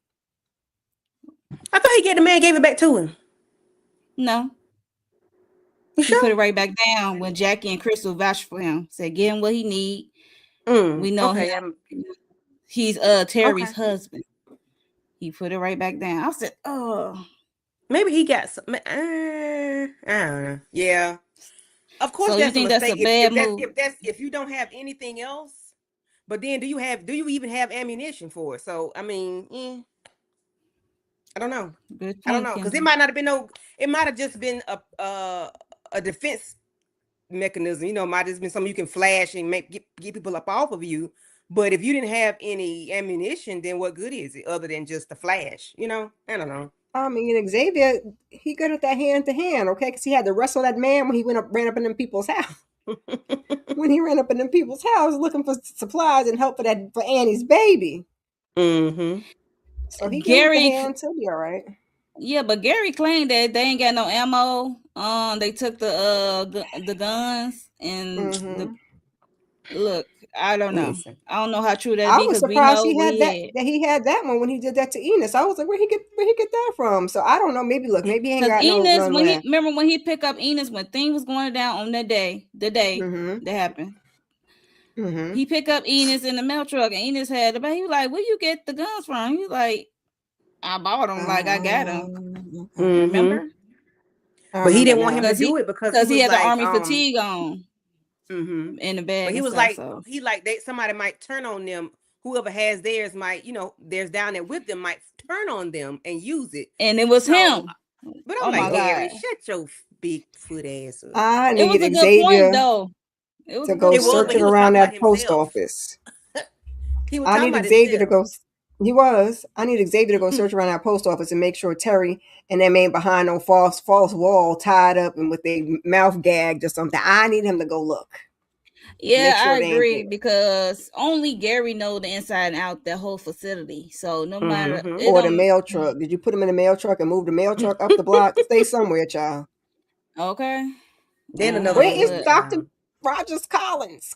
Speaker 2: I thought the man gave it back to him.
Speaker 1: No,
Speaker 2: You
Speaker 1: he put
Speaker 2: sure?
Speaker 1: it right back down when Jackie and Crystal vouched for him. Said, give him what he need. We know him.
Speaker 2: Okay.
Speaker 1: He's
Speaker 2: Okay.
Speaker 1: Terry's husband. He put it right back down. I said, oh.
Speaker 2: Maybe he got some. I don't know. Yeah. Of course,
Speaker 1: So you
Speaker 2: that's a
Speaker 1: think that's a
Speaker 2: mistake.
Speaker 1: bad move?
Speaker 2: If you don't have anything else, but then do you even have ammunition for it? So I mean, I don't know.
Speaker 1: Good
Speaker 2: I don't
Speaker 1: point,
Speaker 2: know because it
Speaker 1: Candy.
Speaker 2: might not have been no. It might have just been a defense mechanism. Might have just been something you can flash and get people up off of you. But if you didn't have any ammunition, then what good is it other than just the flash? I don't know.
Speaker 3: I mean, Xavier, he good at that hand to hand, okay? Because he had to wrestle that man when he ran up in them people's house. When he ran up in them people's house looking for supplies and help for Annie's baby.
Speaker 2: Mm-hmm.
Speaker 3: So he good with the
Speaker 1: Gary,
Speaker 3: hand too. Be all right.
Speaker 1: yeah, but Gary claimed that they ain't got no ammo. They took the guns and the
Speaker 3: Mm-hmm.
Speaker 1: look. I don't know.
Speaker 2: Listen.
Speaker 1: I don't know how true that
Speaker 3: I
Speaker 1: be,
Speaker 3: was
Speaker 1: because we
Speaker 3: surprised
Speaker 1: know
Speaker 3: he
Speaker 1: what
Speaker 3: had
Speaker 1: he had.
Speaker 3: that he had that one when he did that to Enos. I was like, where he get that from? So I don't know. Maybe he ain't
Speaker 1: Because
Speaker 3: got no
Speaker 1: Enos,
Speaker 3: none left.
Speaker 1: when he picked up Enos, when things was going down on that day, the day
Speaker 3: Mm-hmm.
Speaker 1: that happened,
Speaker 3: Mm-hmm.
Speaker 1: he picked up Enos in the mail truck, and Enos had the. He was like, "Where you get the guns from?" He was like, "I bought them. Like, I got them."
Speaker 3: Okay.
Speaker 2: Mm-hmm.
Speaker 1: Remember?
Speaker 3: I
Speaker 2: But he
Speaker 3: remember
Speaker 2: didn't want him to
Speaker 3: now.
Speaker 1: Because
Speaker 2: do it because he
Speaker 1: he
Speaker 2: was
Speaker 1: had the
Speaker 2: like,
Speaker 1: army fatigue on
Speaker 2: mm-hmm.
Speaker 1: in the
Speaker 2: But
Speaker 1: bag
Speaker 2: he
Speaker 1: and
Speaker 2: was
Speaker 1: stuff.
Speaker 2: like,
Speaker 1: So
Speaker 2: somebody might turn on them. Whoever has theirs might, theirs down there with them might turn on them and use it.
Speaker 1: and it was
Speaker 2: So,
Speaker 1: him.
Speaker 2: but I'm
Speaker 1: Oh my
Speaker 2: like,
Speaker 3: Yep.
Speaker 2: Gary,
Speaker 1: god.
Speaker 2: shut your big foot ass up.
Speaker 3: I
Speaker 1: It was
Speaker 3: need
Speaker 1: a good point
Speaker 3: Xavier
Speaker 1: though. It was
Speaker 3: to
Speaker 1: a good
Speaker 3: go
Speaker 2: It was,
Speaker 1: point.
Speaker 2: but he
Speaker 3: searching
Speaker 2: was
Speaker 3: around
Speaker 2: talking about
Speaker 3: that post
Speaker 2: himself.
Speaker 3: office.
Speaker 2: He was
Speaker 3: I
Speaker 2: talking
Speaker 3: need
Speaker 2: about
Speaker 3: Xavier to
Speaker 2: himself.
Speaker 3: go. He was. I need Xavier to go search around that post office and make sure Teri and them ain't behind no false wall, tied up and with their mouth gagged or something. I need him to go look.
Speaker 1: Yeah,
Speaker 3: Make
Speaker 1: I
Speaker 3: sure they ain't
Speaker 1: agree
Speaker 3: there.
Speaker 1: because only Gary know the inside and out that whole facility. So no matter
Speaker 2: Mm-hmm.
Speaker 1: it
Speaker 3: Or the
Speaker 1: don't.
Speaker 3: mail truck. Did you put him in the mail truck and move the mail truck up the block? Stay somewhere, child.
Speaker 1: Okay.
Speaker 2: Then another
Speaker 3: Where is
Speaker 2: man,
Speaker 1: But
Speaker 3: Dr.
Speaker 2: child.
Speaker 3: Rogers Collins?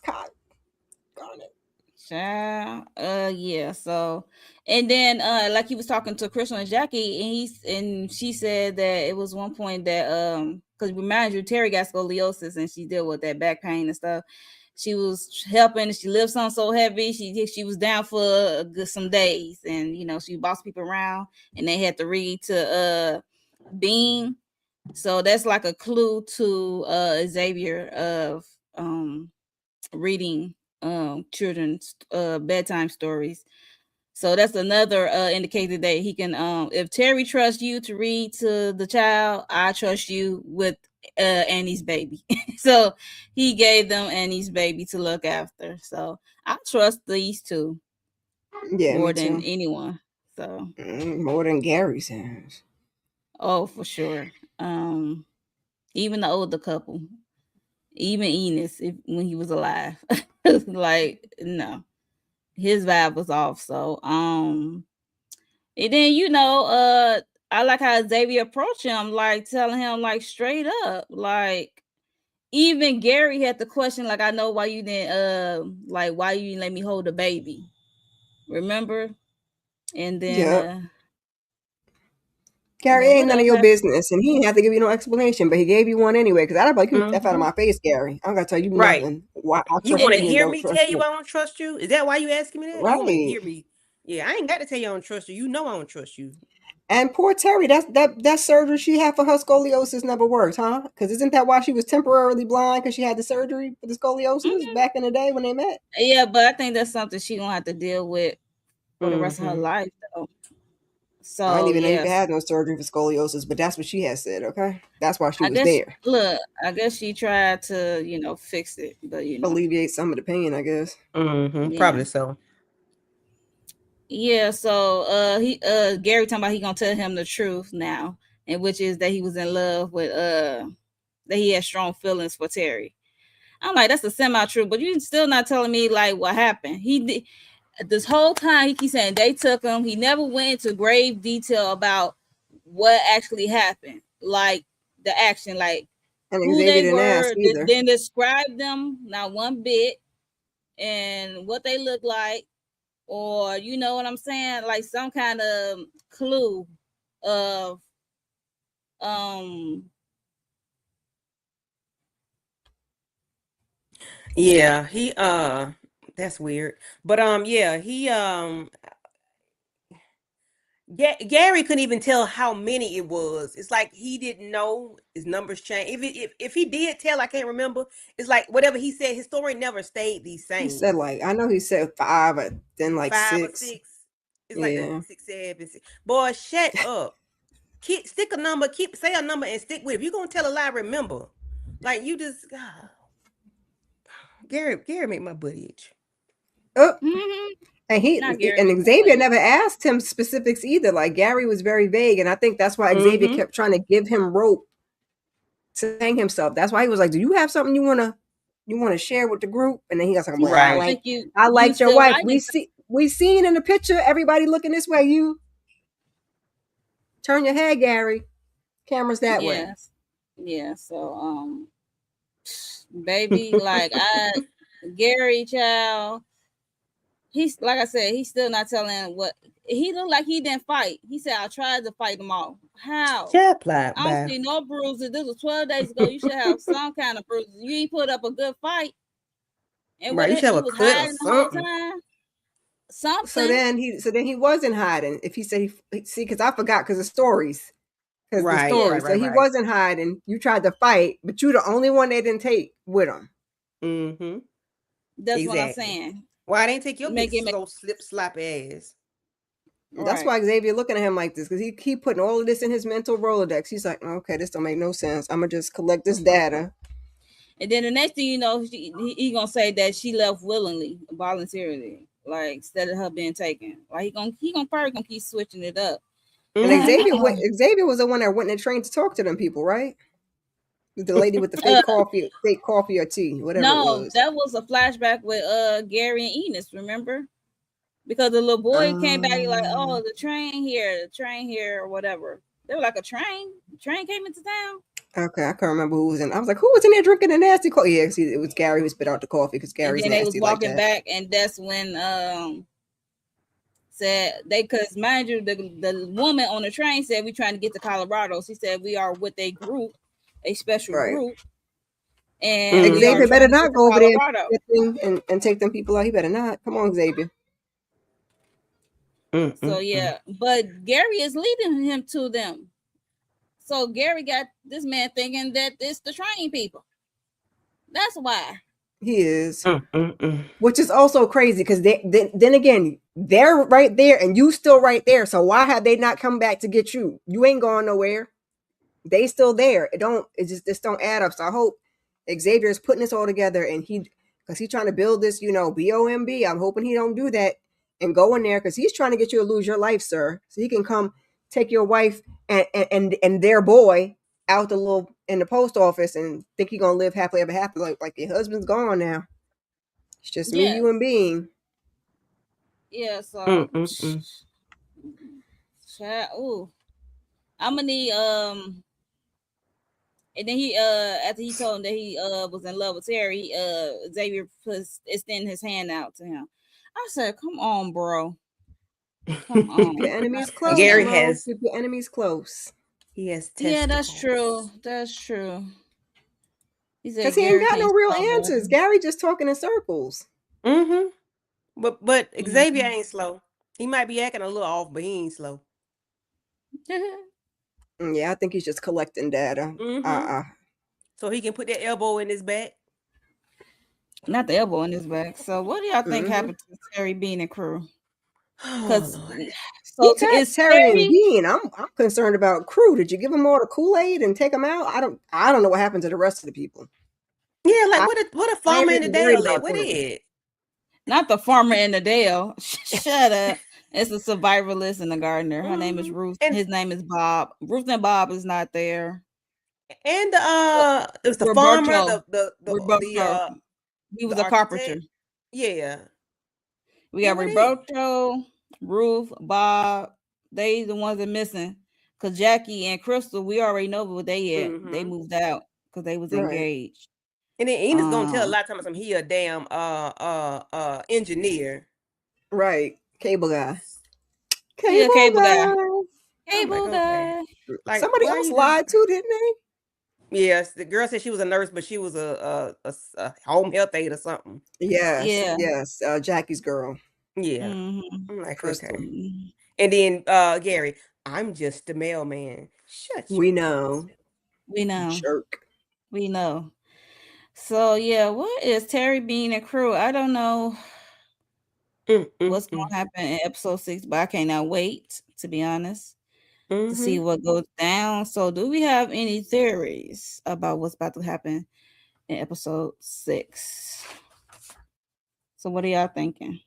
Speaker 3: Darn it.
Speaker 1: child, yeah. So, and then like he was talking to Crystal and Jackie, and she said that it was one point that because remind you, Teri got scoliosis and she dealt with that back pain and stuff. She was helping. She lifts on so heavy. She was down for some days, and she bossed people around, and they had to read to Bean. So that's like a clue to Xavier of reading children's bedtime stories. So that's another indicator that he can if Teri trusts you to read to the child, I trust you with Annie's baby. So he gave them Annie's baby to look after. So I trust these two
Speaker 3: Yeah, me
Speaker 1: more than
Speaker 3: too.
Speaker 1: anyone. So
Speaker 3: More than Gary's hands.
Speaker 1: oh, for sure. Even the older couple, even Enos, when he was alive, like no, his vibe was off. So and then I like how Xavier approached him, like telling him like straight up, like even Gary had the question, like I know why you didn't why you didn't let me hold the baby, remember? And then
Speaker 3: Yep.
Speaker 1: and
Speaker 3: Gary
Speaker 1: then
Speaker 3: ain't
Speaker 1: what
Speaker 3: none of
Speaker 1: else
Speaker 3: your
Speaker 1: happened?
Speaker 3: business, and he didn't have to give you no explanation, but he gave you one anyway. Because I'd be like, you get the F out of
Speaker 2: Mm-hmm.
Speaker 3: my face, Gary. I don't gotta tell you
Speaker 2: Right.
Speaker 3: nothing. Why I
Speaker 2: You
Speaker 3: trust
Speaker 2: want
Speaker 1: And
Speaker 2: to
Speaker 3: you and
Speaker 2: hear
Speaker 3: don't
Speaker 2: me
Speaker 3: trust
Speaker 2: tell you
Speaker 3: you.
Speaker 2: I don't trust you? Is that why you asking me that? You want me to
Speaker 3: Right.
Speaker 2: hear me? Yeah, I ain't got to tell you I don't trust you. You know I don't trust you.
Speaker 3: And poor Teri, that surgery she had for her scoliosis never worked, huh? Because isn't that why she was temporarily blind? Because she had the surgery for the scoliosis back in the day when they met.
Speaker 1: yeah, but I think that's something she gonna have to deal with for the rest of her
Speaker 2: Mm-hmm.
Speaker 1: life though.
Speaker 3: I didn't
Speaker 1: So
Speaker 3: even know you could
Speaker 1: yes,
Speaker 3: have no surgery for scoliosis, but that's what she had said. Okay, that's why she
Speaker 1: I
Speaker 3: was
Speaker 1: guess
Speaker 3: there.
Speaker 1: look, I guess she tried to, fix it, but
Speaker 3: Alleviate some of the pain, I guess.
Speaker 2: Mm-hmm.
Speaker 1: yeah.
Speaker 2: Probably so.
Speaker 1: Yeah, so he Gary talking about he gonna tell him the truth now, and which is that he was in love with that he had strong feelings for Teri. I'm like, that's a semi-truth, but you still not telling me like what happened. He did this whole time he keeps saying they took him. He never went into grave detail about what actually happened, like the action, like
Speaker 3: And
Speaker 1: who
Speaker 3: Xavier
Speaker 1: they
Speaker 3: didn't ask
Speaker 1: were,
Speaker 3: either.
Speaker 1: then describe them not one bit and what they look like, or you know what I'm saying, like some kind of clue of um
Speaker 2: Yeah, that's weird. But yeah, Gary couldn't even tell how many it was. It's like he didn't know his numbers changed. If he did tell, I can't remember. It's like whatever he said, his story never stayed the
Speaker 3: He said
Speaker 2: same.
Speaker 3: like I know he said 5, then like 6.
Speaker 2: 5 or 6. It's like the
Speaker 3: Yeah.
Speaker 2: 6, 7, 6. Boy, shut up. Keep stick a number. Keep say a number and stick with it. If you're gonna tell a lie, remember. Like you just Gary make my butt itch.
Speaker 3: Oh,
Speaker 1: mhm,
Speaker 3: and
Speaker 1: not Gary
Speaker 3: and Xavier
Speaker 1: McBoy.
Speaker 3: never asked him specifics either. Like Gary was very vague, and I think that's why Xavier
Speaker 2: Mm-hmm.
Speaker 3: kept trying to give him rope to hang himself. That's why he was like, "Do you have something you wanna share with the group?" And then he was like,
Speaker 1: See,
Speaker 3: "Well,
Speaker 1: I don't
Speaker 2: Right.
Speaker 1: think
Speaker 3: I
Speaker 1: you
Speaker 3: liked your
Speaker 1: still
Speaker 3: wife.
Speaker 1: writing.
Speaker 3: We seen in the picture. Everybody looking this way. You turn your head, Gary. Camera's that way."
Speaker 1: Yes, yeah. So baby, like I Gary child, he's like I said, he's still not telling what he looked like. He didn't fight. He said I tried to fight them all. How?
Speaker 2: Shut up,
Speaker 1: I don't
Speaker 2: bye.
Speaker 1: see no bruises. This was 12 days ago. You should have some kind of bruises. You ain't put up a good fight. And
Speaker 2: Right, you should have
Speaker 1: you
Speaker 2: a
Speaker 1: was
Speaker 2: cut or
Speaker 1: hiding the whole
Speaker 2: something.
Speaker 1: time.
Speaker 3: So
Speaker 1: Something.
Speaker 3: then he wasn't hiding. If he said see, because I forgot because of stories. because the
Speaker 2: Right,
Speaker 3: story.
Speaker 2: right,
Speaker 3: So
Speaker 2: right,
Speaker 3: he
Speaker 2: right.
Speaker 3: wasn't hiding. You tried to fight, but you the only one they didn't take with him.
Speaker 2: Mm-hmm.
Speaker 1: That's what I'm
Speaker 2: Exactly.
Speaker 1: saying.
Speaker 2: Why didn't take your big
Speaker 1: Make it make
Speaker 2: slow slip slap ass?
Speaker 3: That's
Speaker 1: right.
Speaker 3: why Xavier looking at him like this, because he keep putting all of this in his mental Rolodex. He's like, okay, this don't make no sense. I'm gonna just collect this data.
Speaker 1: And then the next thing you know, he gonna say that she left willingly, voluntarily, like instead of her being taken. Like he gonna probably gonna keep switching it up.
Speaker 3: And
Speaker 1: And
Speaker 2: Mm-hmm.
Speaker 3: Xavier was the one that went in the train to talk to them people, right? The lady with the
Speaker 1: uh,
Speaker 3: fake coffee or tea, whatever it
Speaker 1: no,
Speaker 3: was.
Speaker 1: that was a flashback with Gary and Enos. Remember? Because the little boy came back like, oh,
Speaker 3: Um,
Speaker 1: the train here, or whatever. They were like a train. The train came into town.
Speaker 3: okay, I can't remember who was in. I was like, who was in there drinking the nasty coffee? Yeah, see, it was Gary who spit out the coffee because
Speaker 1: And
Speaker 3: Gary's
Speaker 1: then they was
Speaker 3: nasty like
Speaker 1: walking
Speaker 3: that.
Speaker 1: back, and that's when said they, because mind you, the woman on the train said we trying to get to Colorado. She said we are with a group, a special
Speaker 3: Right.
Speaker 1: group, and we are
Speaker 3: Xavier
Speaker 2: Mm-hmm.
Speaker 1: trying
Speaker 3: better
Speaker 1: to get
Speaker 3: not
Speaker 1: to
Speaker 3: go over there
Speaker 1: Colorado.
Speaker 3: and take them people out. He better not. Come on, Xavier.
Speaker 1: So
Speaker 2: Mm-hmm.
Speaker 1: yeah, but Gary is leading him to them. So Gary got this man thinking that it's the train people. That's why.
Speaker 3: He is.
Speaker 2: Mm-hmm.
Speaker 3: Which is also crazy because then again, they're right there and you still right there. So why have they not come back to get you? You ain't going nowhere. They still there. It just this don't add up. So I hope Xavier is putting this all together and because he's trying to build this, BOMB. I'm hoping he don't do that and go in there because he's trying to get you to lose your life, sir. So he can come take your wife and their boy out in the post office and think he gonna live happily ever after. Like your husband's gone now. It's just me,
Speaker 1: Yes.
Speaker 3: you, and Being.
Speaker 1: Yeah. So.
Speaker 2: Mm-hmm.
Speaker 1: Ooh. I'm gonna need and then he after he told him that he was in love with Teri, Xavier extended his hand out to him. I said, "Come on, bro. Come
Speaker 3: Keep
Speaker 1: on."
Speaker 3: your enemies
Speaker 1: I
Speaker 3: close,
Speaker 2: Gary
Speaker 1: said,
Speaker 3: Mo.
Speaker 2: has
Speaker 3: Keep your enemies close.
Speaker 2: he has
Speaker 1: yeah, that's
Speaker 2: testicles.
Speaker 1: true. That's true. He
Speaker 3: Because
Speaker 1: said
Speaker 3: he ain't
Speaker 1: Gary
Speaker 3: got
Speaker 1: can't
Speaker 3: no real
Speaker 1: stumble.
Speaker 3: answers. Gary just talking in circles.
Speaker 2: Mm-hmm. But Xavier
Speaker 1: Mhm.
Speaker 2: ain't slow. He might be acting a little off, but he ain't slow.
Speaker 3: Yeah, I think he's just collecting data.
Speaker 2: Mm-hmm.
Speaker 3: Uh-uh.
Speaker 2: So he can put that elbow in his back.
Speaker 1: Not the elbow in his back. So what do y'all think
Speaker 3: Mm-hmm.
Speaker 1: happened to Terry Bean and crew?
Speaker 2: Oh
Speaker 1: Because
Speaker 2: Lord.
Speaker 3: He tagged
Speaker 1: is
Speaker 3: Terry and
Speaker 1: Terry
Speaker 3: Bean. I'm concerned about Crew. Did you give him all the Kool-Aid and take him out? I don't know what happened to the rest of the people.
Speaker 2: Yeah, like
Speaker 3: I,
Speaker 2: what a
Speaker 3: I ain't
Speaker 2: farmer in the
Speaker 3: really worried
Speaker 2: Dale at?
Speaker 3: about
Speaker 2: What
Speaker 3: them.
Speaker 2: is?
Speaker 1: not the farmer in the Dale. Shut up. It's a survivalist and a gardener. Her name is
Speaker 2: Mm-hmm.
Speaker 1: Ruth.
Speaker 2: And
Speaker 1: His name is Bob. Ruth and Bob is not there.
Speaker 2: and
Speaker 1: Uh,
Speaker 2: it was the farmer,
Speaker 1: Roberto. Roberto. He
Speaker 2: the
Speaker 1: was a carpenter.
Speaker 2: architect. Yeah.
Speaker 1: We
Speaker 2: Yeah,
Speaker 1: got
Speaker 2: what is?
Speaker 1: Roberto, Ruth, Bob. They the ones that missing. Cause Jackie and Crystal, we already know what they at. They
Speaker 2: Mm-hmm.
Speaker 1: moved out because they was
Speaker 3: Right.
Speaker 1: engaged.
Speaker 2: And then Enos gonna tell a
Speaker 1: Um,
Speaker 2: lot of times he a damn engineer.
Speaker 3: Right. Cable guy.
Speaker 1: he a
Speaker 3: Cable
Speaker 1: cable guy.
Speaker 3: guy.
Speaker 2: I'm like,
Speaker 1: Cable
Speaker 2: okay.
Speaker 1: guy.
Speaker 2: Like,
Speaker 3: Somebody
Speaker 2: why are
Speaker 3: else
Speaker 2: you just
Speaker 3: lied too, didn't they?
Speaker 2: Yes, the girl said she was a nurse, but she was a home health aide or something.
Speaker 3: Yes.
Speaker 1: Yeah.
Speaker 3: Yes. Jackie's girl,
Speaker 2: Yeah.
Speaker 1: Mm-hmm.
Speaker 2: I'm like,
Speaker 3: Crystal.
Speaker 2: okay. And then Gary, I'm just a mailman. Shut
Speaker 3: We
Speaker 2: your mouth.
Speaker 3: know.
Speaker 1: We know.
Speaker 3: Jerk.
Speaker 1: We know. So yeah, what is Terry Bean and crew? I don't know what's
Speaker 2: Mm.
Speaker 1: gonna happen in episode 6, but I cannot wait, to be honest, to see
Speaker 2: Mm-hmm.
Speaker 1: what goes down. So do we have any theories about what's about to happen in episode 6? So what are y'all thinking?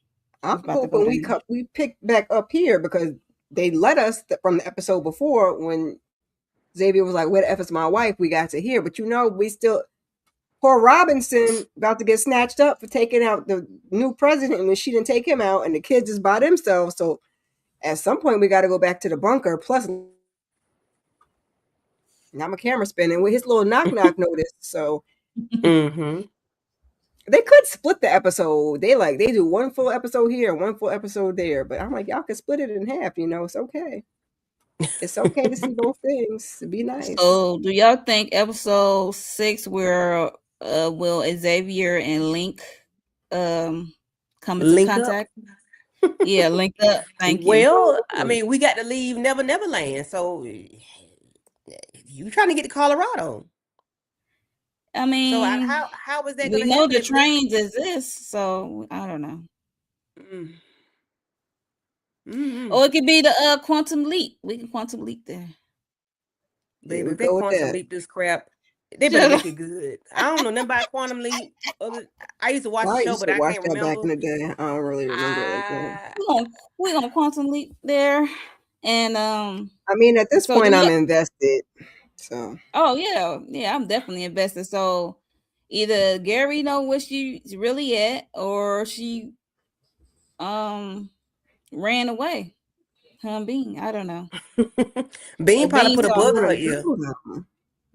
Speaker 3: I'm
Speaker 1: What's about to go
Speaker 3: hoping
Speaker 1: down?
Speaker 3: we pick back up here because they let us from the episode before when Xavier was like, "Where the f is my wife?" We got to hear, but we still poor Robinson about to get snatched up for taking out the new president when she didn't take him out, and the kids is by themselves. So at some point, we got to go back to the bunker. Plus, now my camera spinning with his little knock notice. So
Speaker 2: Mm-hmm.
Speaker 3: they could split the episode. They do one full episode here, one full episode there. But I'm like, y'all can split it in half. It's okay. It's okay to see both things. It'd be nice.
Speaker 1: So do y'all think episode 6 where will Xavier and Link come into
Speaker 2: Link up.
Speaker 1: contact? Yeah, link up. Thank you.
Speaker 2: Well, I mean, we got to leave Never Neverland, so You trying to get to Colorado.
Speaker 1: I mean,
Speaker 2: So how is that
Speaker 1: we
Speaker 2: going to
Speaker 1: know
Speaker 2: happen
Speaker 1: the
Speaker 2: if Larry?
Speaker 1: trains exist, so I don't know.
Speaker 2: Mm. Mm-hmm.
Speaker 1: Or it could be the quantum leap. We can quantum leap there.
Speaker 3: Here
Speaker 2: Baby,
Speaker 3: we
Speaker 2: if they
Speaker 3: go with
Speaker 2: quantum
Speaker 3: that.
Speaker 2: leap this crap, they better make it good. I don't know nothing about quantum leap. I used to watch the
Speaker 3: I
Speaker 2: show,
Speaker 3: used
Speaker 2: but
Speaker 3: to
Speaker 2: I
Speaker 3: watch
Speaker 2: can't
Speaker 3: that back
Speaker 2: remember.
Speaker 3: in the day. I don't really remember it like that.
Speaker 2: I
Speaker 1: We're gonna quantum leap there, and
Speaker 3: I mean, at this
Speaker 1: So do
Speaker 3: point, I'm
Speaker 1: you?
Speaker 3: invested. So
Speaker 1: Oh yeah, I'm definitely invested. So either Gary know where she's really at, or she um ran away. Bean, I don't know.
Speaker 2: Bean probably
Speaker 1: Bean
Speaker 2: put a
Speaker 1: saw
Speaker 2: bug in
Speaker 3: you
Speaker 2: her
Speaker 1: her.
Speaker 2: ear.
Speaker 3: don't know.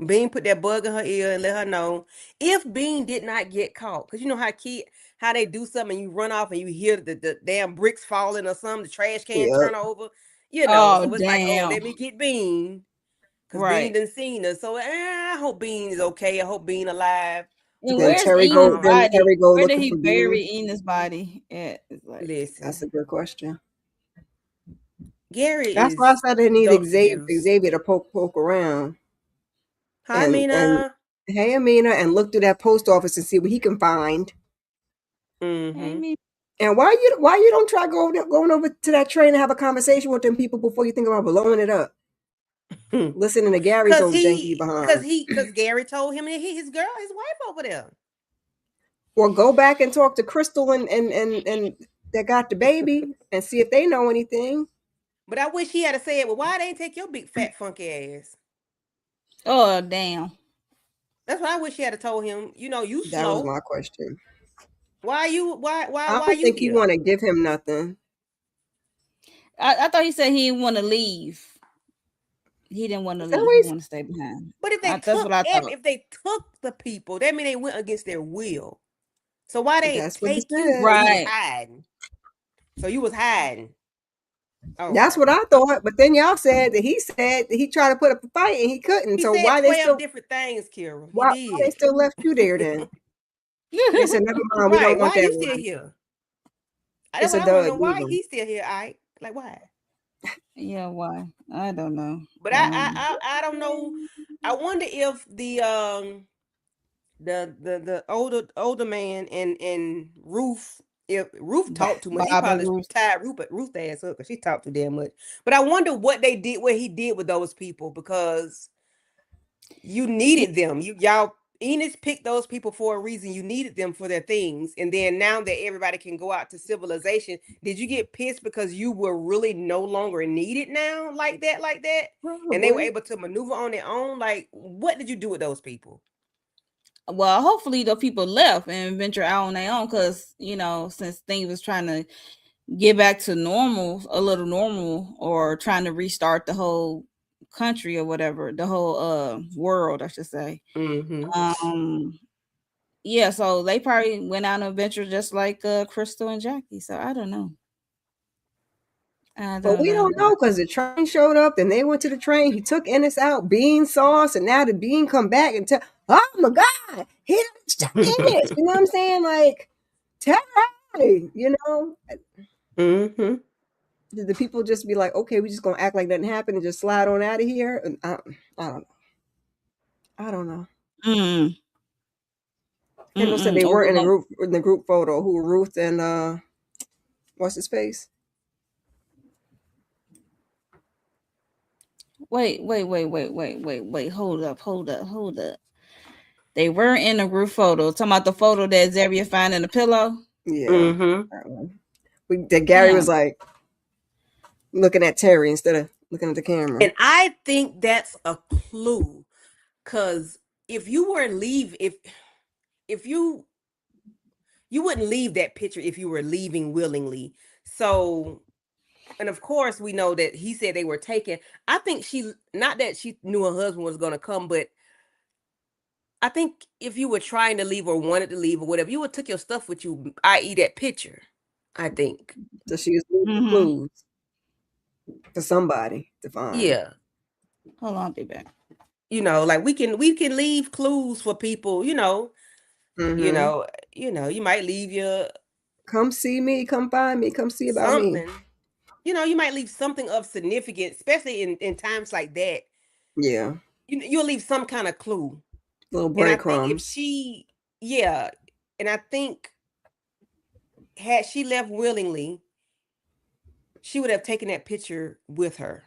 Speaker 2: Bean put that bug in her ear and let her know if Bean did not get caught. Because you know how they do something and you run off and you hear the damn bricks falling or something, the trash can
Speaker 3: Yep.
Speaker 2: turn over. You know,
Speaker 1: Oh
Speaker 2: so it's like, oh,
Speaker 1: damn!
Speaker 2: let me get Bean. Because Bean
Speaker 1: Right.
Speaker 2: done seen her. So I hope Bean is okay. I hope Bean alive.
Speaker 1: And
Speaker 3: Then
Speaker 1: where's
Speaker 3: Terry go.
Speaker 1: Enos'
Speaker 2: Um,
Speaker 3: Then
Speaker 1: body?
Speaker 3: Terry go
Speaker 1: Where did
Speaker 3: looking
Speaker 1: he
Speaker 3: for Bean.
Speaker 1: bury Enos' body at? It's like,
Speaker 3: That's
Speaker 2: listen,
Speaker 3: a good question.
Speaker 2: Gary
Speaker 3: That's why I
Speaker 2: is
Speaker 3: said I need
Speaker 2: dope juice.
Speaker 3: Xavier to poke around
Speaker 2: Hi,
Speaker 3: and
Speaker 2: Mina.
Speaker 3: hey Amina and look through that post office and see what he can find.
Speaker 1: hey
Speaker 2: Mm-hmm.
Speaker 1: me.
Speaker 3: And why you don't try going over to that train and have a conversation with them people before you think about blowing it up? Listening to Gary's old janky behind.
Speaker 2: Cause Gary told him that his wife over there.
Speaker 3: Or go back and talk to Crystal and that got the baby and see if they know anything.
Speaker 2: But I wish he had to say it. Well, why they ain't take your big fat funky ass?
Speaker 1: Oh damn!
Speaker 2: That's what I wish he had to told him. You know, you
Speaker 3: That was
Speaker 2: slow.
Speaker 3: my question.
Speaker 2: Why
Speaker 3: I
Speaker 2: why
Speaker 3: don't
Speaker 2: you
Speaker 3: think he
Speaker 2: here?
Speaker 3: want to give him nothing.
Speaker 1: I thought he said he didn't want to leave. He didn't want to
Speaker 3: Is that
Speaker 1: leave.
Speaker 3: what
Speaker 1: He
Speaker 3: he's?
Speaker 1: wanted to stay behind.
Speaker 2: But
Speaker 1: That's what I thought.
Speaker 2: if they took the people, that mean they went against their will. So why they
Speaker 3: That's what he
Speaker 2: take you?
Speaker 3: said.
Speaker 2: Oh, you was
Speaker 1: Right.
Speaker 2: hiding. So you was hiding.
Speaker 3: That's
Speaker 2: Okay.
Speaker 3: what I thought. But then y'all said that he tried to put up a fight and he couldn't.
Speaker 2: He
Speaker 3: So
Speaker 2: said
Speaker 3: why
Speaker 2: 12 different things, Kira. He
Speaker 3: they
Speaker 2: did.
Speaker 3: still left you there then? They said, never mind, we
Speaker 2: Right.
Speaker 3: don't want
Speaker 2: Why
Speaker 3: that
Speaker 2: you still
Speaker 3: one.
Speaker 2: here? That's
Speaker 3: It's a
Speaker 2: what I want to
Speaker 3: dud,
Speaker 2: know.
Speaker 3: leave
Speaker 2: Why
Speaker 3: him.
Speaker 2: he still here, Ike? Like why?
Speaker 1: Yeah, why? I don't know.
Speaker 2: But I don't know. I wonder if the older man and Ruth, if Ruth talked too much, he
Speaker 1: Bob and
Speaker 2: probably
Speaker 1: Ruth.
Speaker 2: tied Ruth ass up because she talked too damn much. But I wonder what he did with those people because you needed them. Y'all Enos picked those people for a reason. You needed them for their things. And then now that everybody can go out to civilization, did you get pissed because you were really no longer needed now like that? And they were
Speaker 3: Probably.
Speaker 2: able to maneuver on their own? Like, what did you do with those people?
Speaker 1: Well, hopefully the people left and venture out on their own because since things was trying to get back to normal, a little normal, or trying to restart the whole country or whatever, the whole world, I should say.
Speaker 2: Mm-hmm.
Speaker 1: Yeah, so they probably went on an adventure just like Crystal and Jackie. So I don't know. I
Speaker 3: But
Speaker 1: don't
Speaker 3: we
Speaker 1: know.
Speaker 3: don't know because the train showed up, then they went to the train. He took Ennis out, Bean sauce, and now the Bean come back and tell, oh my God, he done Ennis. You know what I'm saying? Like, Terry,
Speaker 2: Mm-hmm.
Speaker 3: did the people just be like, okay, we just gonna act like nothing happened and just slide on out of here? And I don't know. I don't know.
Speaker 1: Mm.
Speaker 3: Kendall said they
Speaker 1: Or
Speaker 3: weren't
Speaker 1: we gonna
Speaker 3: in the group photo. Who were Ruth and what's his face?
Speaker 1: wait. Hold up. They were in a group photo. Talking about the photo that Xavier found in the pillow.
Speaker 3: Yeah.
Speaker 2: Mm-hmm.
Speaker 3: That one. That Gary
Speaker 1: Yeah.
Speaker 3: was like looking at Terry instead of looking at the camera.
Speaker 2: And I think that's a clue. Cause if you were if you wouldn't leave that picture if you were leaving willingly. So, and of course we know that he said they were taken. I think she, not that she knew her husband was going to come, but I think if you were trying to leave or wanted to leave or whatever, you would took your stuff with you, i.e. that picture. I think.
Speaker 3: So she was leaving
Speaker 1: Mm-hmm.
Speaker 3: clues for somebody to find.
Speaker 2: Yeah.
Speaker 1: Hold on, I'll be back.
Speaker 2: Like we can leave clues for people, you
Speaker 3: Mm-hmm.
Speaker 2: know, you might leave your
Speaker 3: Come see me, come find me, come see about me.
Speaker 2: something. You might leave something of significance, especially in times like that.
Speaker 3: Yeah.
Speaker 2: you'll leave some kind of clue.
Speaker 3: Little
Speaker 2: And I think if
Speaker 3: breadcrumbs.
Speaker 2: she, yeah, and I think had she left willingly, she would have taken that picture with her.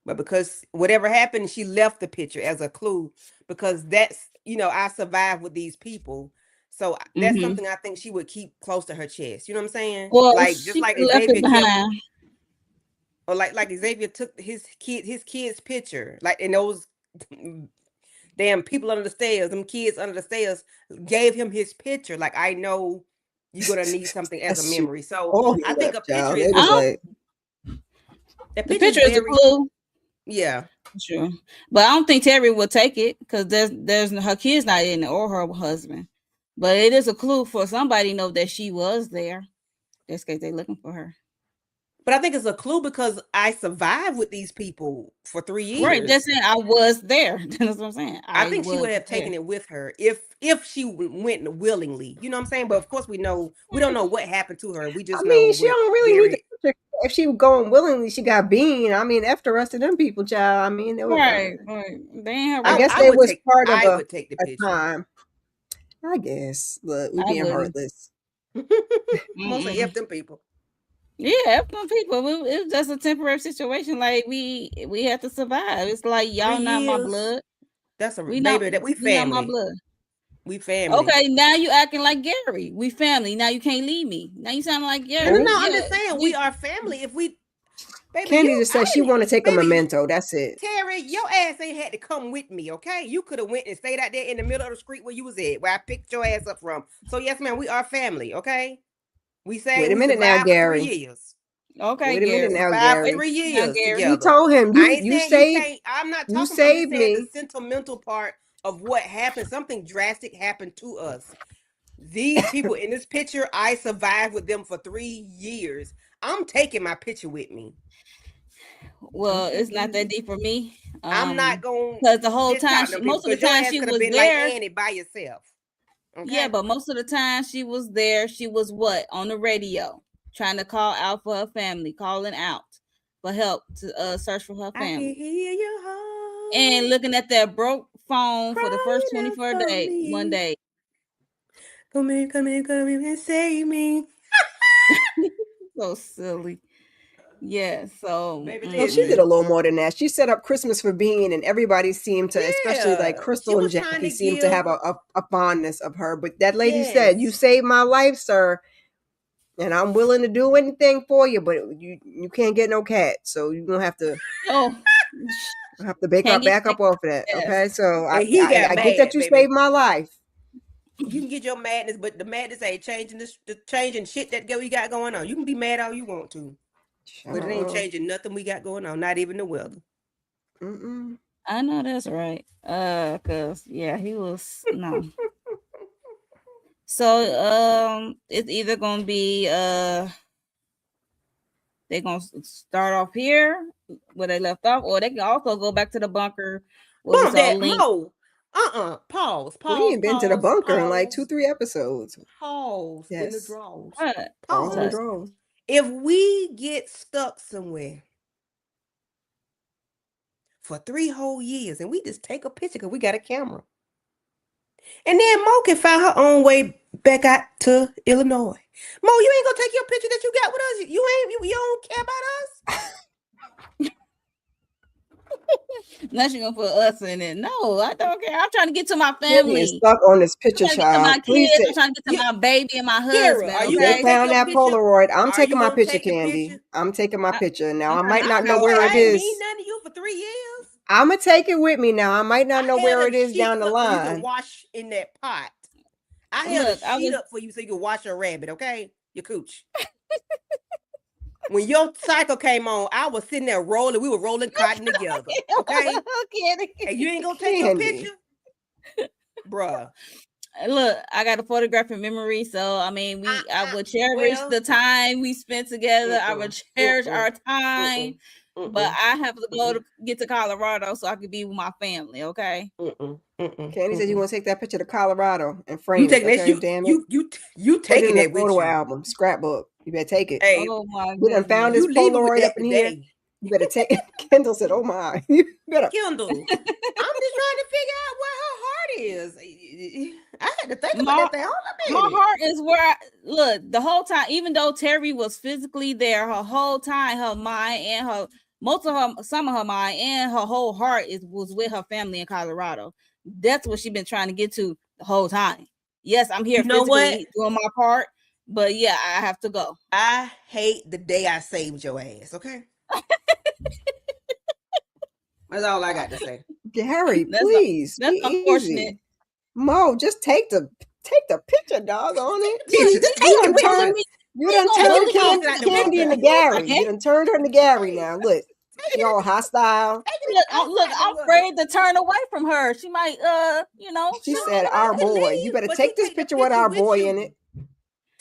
Speaker 2: But because whatever happened, she left the picture as a clue because that's, I survived with these people. So that's
Speaker 1: Mm-hmm.
Speaker 2: something I think she would keep close to her chest. You know what I'm saying?
Speaker 1: Well,
Speaker 2: Like just
Speaker 1: she
Speaker 2: like
Speaker 1: left it
Speaker 2: Xavier kept,
Speaker 1: behind.
Speaker 2: or like Xavier took his kid's picture, like in those damn people under the stairs, them kids under the stairs gave him his picture. Like I know you're gonna need something as a
Speaker 3: That's
Speaker 2: memory. So
Speaker 3: all he
Speaker 2: I think a
Speaker 3: left,
Speaker 2: picture
Speaker 3: child.
Speaker 2: is
Speaker 3: They
Speaker 1: I
Speaker 3: was
Speaker 1: don't.
Speaker 3: like,
Speaker 2: that
Speaker 1: The
Speaker 2: picture is
Speaker 1: picture is a
Speaker 2: very,
Speaker 1: clue.
Speaker 2: yeah.
Speaker 1: Sure, but I don't think Terry will take it because there's her kids not in it or her husband. But it is a clue for somebody to know that she was there. Just in case they're looking for her.
Speaker 2: But I think it's a clue because I survived with these people for 3
Speaker 1: Right.
Speaker 2: years.
Speaker 1: That's it. I was there. That's what I'm saying.
Speaker 2: I
Speaker 1: I
Speaker 2: think she
Speaker 1: was
Speaker 2: would have
Speaker 1: there.
Speaker 2: taken it with her if she went willingly. You know what I'm saying? But of course we don't know what happened to her. We
Speaker 3: I
Speaker 2: just know
Speaker 3: mean, she
Speaker 2: what
Speaker 3: don't really need the
Speaker 2: Gary.
Speaker 3: picture. If she was going willingly, she got Bean. I mean, after the rest of them people, child. I mean, they were,
Speaker 1: Right. Right. They ain't have
Speaker 3: I
Speaker 1: right
Speaker 3: guess
Speaker 1: to.
Speaker 3: they was part of
Speaker 2: I would take the
Speaker 3: a
Speaker 2: picture.
Speaker 3: time. I guess. Look, we
Speaker 1: I
Speaker 3: being
Speaker 1: wouldn't.
Speaker 3: heartless.
Speaker 2: Mostly F them people.
Speaker 1: Yeah, F them people. It was just a temporary situation. Like we have to survive. It's like
Speaker 2: 3
Speaker 1: y'all not my
Speaker 2: years.
Speaker 1: blood.
Speaker 2: That's a
Speaker 1: We not
Speaker 2: baby that we
Speaker 1: we not my
Speaker 2: family.
Speaker 1: blood.
Speaker 2: We family.
Speaker 1: Okay, now you acting like Gary. We family. Now you can't leave me. Now you sound like Gary.
Speaker 2: No.
Speaker 3: Oh.
Speaker 2: I'm just saying we are family. If we, baby,
Speaker 3: Candy just said she want to take a
Speaker 2: baby,
Speaker 3: memento. That's it.
Speaker 2: Terry, your ass ain't had to come with me, okay? You could have went and stayed out there in the middle of the street where you was at, where I picked your ass up from. So yes, ma'am, we are family, okay? We
Speaker 3: Wait a
Speaker 2: we
Speaker 3: minute now,
Speaker 2: survived for 3
Speaker 3: Gary.
Speaker 2: years.
Speaker 1: Okay,
Speaker 3: Wait a minute
Speaker 1: Gary.
Speaker 3: now,
Speaker 2: Survived for
Speaker 3: Gary.
Speaker 2: 3 years
Speaker 1: Gary.
Speaker 3: You
Speaker 2: together.
Speaker 3: told him
Speaker 2: I ain't
Speaker 3: you
Speaker 2: saying you
Speaker 3: saved
Speaker 2: can't. I'm not
Speaker 3: you
Speaker 2: talking. I'm just
Speaker 3: saved
Speaker 2: saying
Speaker 3: me.
Speaker 2: the sentimental part of what happened. Something drastic happened to us. These people in this picture, I survived with them for 3 years. I'm taking my picture with me.
Speaker 1: Well, it's not that deep for me.
Speaker 2: I'm not going
Speaker 1: Because the
Speaker 2: to
Speaker 1: whole time,
Speaker 2: discount them people
Speaker 1: most of the
Speaker 2: because your
Speaker 1: time
Speaker 2: ass
Speaker 1: she
Speaker 2: could have
Speaker 1: was
Speaker 2: been like
Speaker 1: there.
Speaker 2: Annie by yourself. Okay?
Speaker 1: Yeah, but most of the time she was there. She was what on the radio, trying to call out for her family, calling out for help to search for her
Speaker 2: I can
Speaker 1: family,
Speaker 2: hear your heart
Speaker 1: and looking at that broke phone for the first
Speaker 2: crying out
Speaker 1: 24
Speaker 2: for
Speaker 1: day one
Speaker 2: me.
Speaker 1: day.
Speaker 2: Come in and save me.
Speaker 1: So silly. Yeah. So
Speaker 2: Baby,
Speaker 3: Well,
Speaker 2: listen.
Speaker 3: she did a little more than that. She set up Christmas for Bean, and everybody seemed to, especially like
Speaker 2: Yeah. She
Speaker 3: Crystal and
Speaker 2: was trying
Speaker 3: Jackie,
Speaker 2: to
Speaker 3: seemed to
Speaker 2: give.
Speaker 3: have a fondness of her. But that lady said, "You
Speaker 2: Yes.
Speaker 3: saved my life, sir, and I'm willing to do anything for you, but you can't get no cat, so you're gonna have to
Speaker 1: oh, can't get
Speaker 3: back up off of that."
Speaker 1: yes.
Speaker 3: Okay, so
Speaker 2: And he got
Speaker 3: I get that
Speaker 2: mad,
Speaker 3: you
Speaker 2: baby.
Speaker 3: saved my life.
Speaker 2: You can get your madness, but the madness ain't changing the changing shit that we got going on. You can be mad all you want to. But it ain't
Speaker 3: Child.
Speaker 2: changing nothing we got going on, not even the weather.
Speaker 3: Mm-mm.
Speaker 1: I know that's right. Cause yeah, he was no. So it's either gonna be they're gonna start off here where they left off, or they can also go back to the bunker where we
Speaker 2: Bump
Speaker 1: saw
Speaker 2: that
Speaker 1: Link.
Speaker 2: Mo. Pause.
Speaker 3: We ain't been to the bunker in like 2-3 episodes.
Speaker 2: Pause in the
Speaker 3: Yes,
Speaker 2: draws.
Speaker 1: What?
Speaker 3: all in the
Speaker 2: Pause.
Speaker 3: draws.
Speaker 2: If we get stuck somewhere for 3 whole years and we just take a picture because we got a camera. And then Mo can find her own way back out to Illinois. Mo, you ain't gonna take your picture that you got with us. You don't care about us.
Speaker 1: Unless you're gonna put us in it. No, I don't care. I'm trying to get to my
Speaker 3: Candy is
Speaker 1: family.
Speaker 3: stuck on this
Speaker 1: I'm
Speaker 3: picture,
Speaker 1: trying to get to my
Speaker 3: child. Please
Speaker 1: kids. I'm
Speaker 3: take.
Speaker 1: trying to get to my baby and my
Speaker 2: Kara,
Speaker 1: husband.
Speaker 2: are you
Speaker 3: They
Speaker 2: gonna
Speaker 1: Okay.
Speaker 2: take
Speaker 3: found
Speaker 2: your
Speaker 3: that
Speaker 2: picture?
Speaker 3: Polaroid. I'm
Speaker 2: Are
Speaker 3: taking
Speaker 2: you
Speaker 3: my
Speaker 2: gonna
Speaker 3: picture,
Speaker 2: take your
Speaker 3: Candy.
Speaker 2: picture?
Speaker 3: I'm taking my picture. Now I
Speaker 1: I'm
Speaker 3: might
Speaker 1: trying
Speaker 3: not
Speaker 1: to
Speaker 3: know
Speaker 1: show
Speaker 3: where
Speaker 1: her.
Speaker 3: it
Speaker 2: I ain't
Speaker 3: is.
Speaker 2: mean nothing to you for 3 years.
Speaker 3: I'ma take it with me now. I might not know
Speaker 2: I had
Speaker 3: where
Speaker 2: a
Speaker 3: it is
Speaker 2: sheet
Speaker 3: down the
Speaker 2: up so you can
Speaker 3: line.
Speaker 2: wash in that pot. I held a
Speaker 1: Look, I
Speaker 2: sheet
Speaker 1: was
Speaker 2: up for you so you can wash your rabbit, okay? Your cooch. When your cycle came on, I was sitting there rolling. We were rolling cotton together, okay?
Speaker 1: Candy.
Speaker 2: And you ain't gonna take your
Speaker 3: Candy.
Speaker 2: picture, bruh.
Speaker 1: Look, I got a photographic memory, so I mean, I would cherish
Speaker 2: Well,
Speaker 1: the time we spent together. I would cherish our time, but I have to go to get to Colorado so I could be with my family. Okay.
Speaker 3: Candy said you want to take that picture to Colorado and
Speaker 2: You
Speaker 3: frame it.
Speaker 2: taking that?
Speaker 3: Okay, damn it.
Speaker 2: You
Speaker 3: Put it
Speaker 2: taking
Speaker 3: in the
Speaker 2: that with
Speaker 3: photo
Speaker 2: you?
Speaker 3: album, scrapbook. You better take it.
Speaker 2: Hey,
Speaker 1: Oh my
Speaker 3: We done found
Speaker 1: goodness.
Speaker 3: this
Speaker 2: you leaving with
Speaker 3: Polaroid
Speaker 2: that
Speaker 3: up in here.
Speaker 2: today,
Speaker 3: You better take it. Kendall said, "Oh my, you better."
Speaker 2: Kendall. I'm just trying is. I had to think about
Speaker 1: My
Speaker 2: that thing. Hold on a
Speaker 1: my
Speaker 2: minute.
Speaker 1: heart is where look the whole time. Even though Teri was physically there, her whole time, her mind and her some of her mind and her whole heart was with her family in Colorado. That's what she's been trying to get to the whole time. Yes, I'm here
Speaker 2: You know what?
Speaker 1: physically doing my part, but yeah, I have to go.
Speaker 2: I hate the day I saved your ass. Okay, that's all I got to say.
Speaker 3: Gary,
Speaker 1: That's
Speaker 3: please
Speaker 1: that's
Speaker 3: be
Speaker 1: unfortunate.
Speaker 3: easy. Mo, just take the picture, dog, on it.
Speaker 2: Picture. Just
Speaker 3: You
Speaker 2: take
Speaker 3: done
Speaker 2: the picture.
Speaker 3: turned, you done
Speaker 2: Take
Speaker 3: turned
Speaker 2: the dogs out the
Speaker 3: Candy into
Speaker 2: window.
Speaker 3: Gary. You done turned her into Gary now. Look, she all hostile.
Speaker 1: Look, I'm afraid to turn away from her. She might,
Speaker 3: She
Speaker 1: shoot
Speaker 3: said,
Speaker 1: me.
Speaker 3: "Our boy. You better take this picture with our boy in it."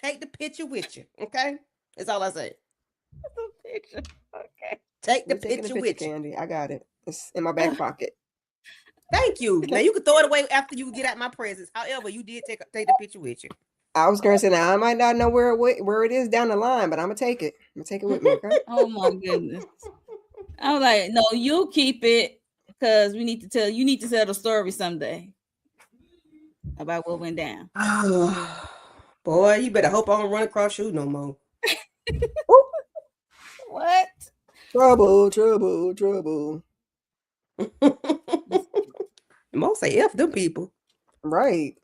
Speaker 2: Take the picture with you. Okay, that's all I say.
Speaker 1: Picture. Okay.
Speaker 2: Take the
Speaker 3: We're taking
Speaker 2: picture
Speaker 3: a picture,
Speaker 2: with you.
Speaker 3: Candy. I got it. It's in my back pocket.
Speaker 2: Thank you. Now you can throw it away after you get out my presence. However, you did take the picture with you.
Speaker 3: I was gonna say now I might not know where it is down the line, but I'm gonna take it. I'm gonna take it with me. Okay.
Speaker 1: Oh my goodness. I was like, no, you keep it because you need to tell the story someday about what went down.
Speaker 2: Oh, boy, you better hope I don't run across you no more.
Speaker 1: What?
Speaker 3: Trouble, trouble, trouble.
Speaker 2: Most say F them people.
Speaker 3: Right.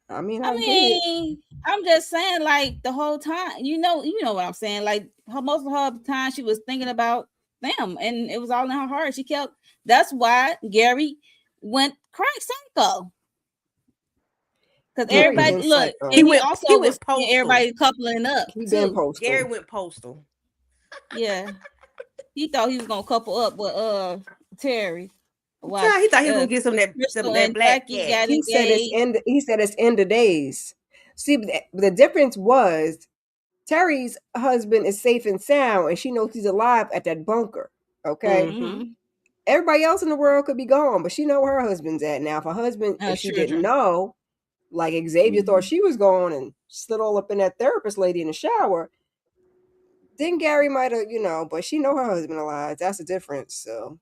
Speaker 3: I mean, I get it.
Speaker 1: I'm just saying, like the whole time, you know what I'm saying. Like most of her time, she was thinking about them, and it was all in her heart. She kept. That's why Gary went crack psycho. Because everybody look,
Speaker 3: psycho.
Speaker 1: and he also was
Speaker 2: postal.
Speaker 1: everybody coupling up.
Speaker 3: He
Speaker 1: too.
Speaker 3: been postal.
Speaker 2: Gary went postal.
Speaker 1: Yeah, he thought he was gonna couple up with Teri.
Speaker 2: Yeah, he thought he was gonna get some of that black cat.
Speaker 3: He said it's end of days. See, the difference was Teri's husband is safe and sound, and she knows he's alive at that bunker. Okay.
Speaker 1: Mm-hmm.
Speaker 3: Everybody else in the world could be gone, but she know where her husband's at now. If her husband, if she didn't know, like Xavier thought she was going and slid all up in that therapist lady in the shower, then Gary might have, but she know her husband alive. That's the difference. So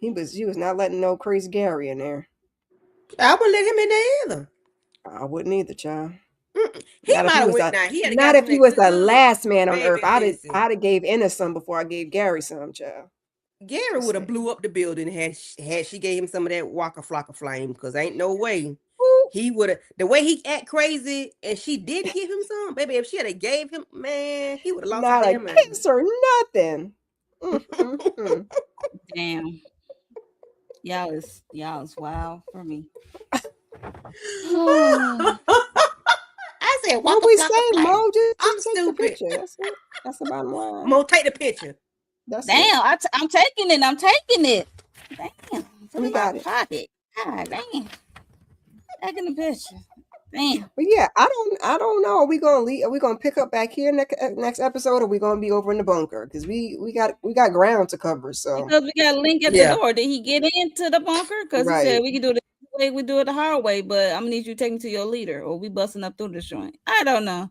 Speaker 3: he was not letting no crazy Gary in there.
Speaker 2: I wouldn't let him in there either.
Speaker 3: I wouldn't either, child.
Speaker 2: He might have went now.
Speaker 3: Not if he was the last man on earth. I'd have gave Enna some before I gave Gary some, child.
Speaker 2: Gary would have blew up the building had she gave him some of that Waka Flocka flame, because ain't no way he would have. The way he act crazy and she didn't give him some, baby. If she had gave him, man, he would have lost
Speaker 3: not
Speaker 2: his
Speaker 3: a
Speaker 2: damn
Speaker 3: kiss or nothing.
Speaker 1: Damn, y'all is wild for me.
Speaker 2: I said,
Speaker 3: what we say, Mo? Just
Speaker 2: I'm
Speaker 3: take
Speaker 2: stupid.
Speaker 3: the picture. That's it. That's the bottom line.
Speaker 2: Mo, take the picture.
Speaker 3: That's
Speaker 1: damn, I'm taking it. I'm taking it. Damn,
Speaker 3: we got it.
Speaker 1: Pocket. God damn, taking the picture. Damn.
Speaker 3: But yeah, I don't know. Are we gonna pick up back here next episode, or are we gonna be over in the bunker? Because we got ground to cover. So
Speaker 1: because we got a link at the door. Did he get into the bunker? Because he said we can do it the way we do it the hard way, but I'm gonna need you to take me to your leader, or we busting up through this joint. I don't know.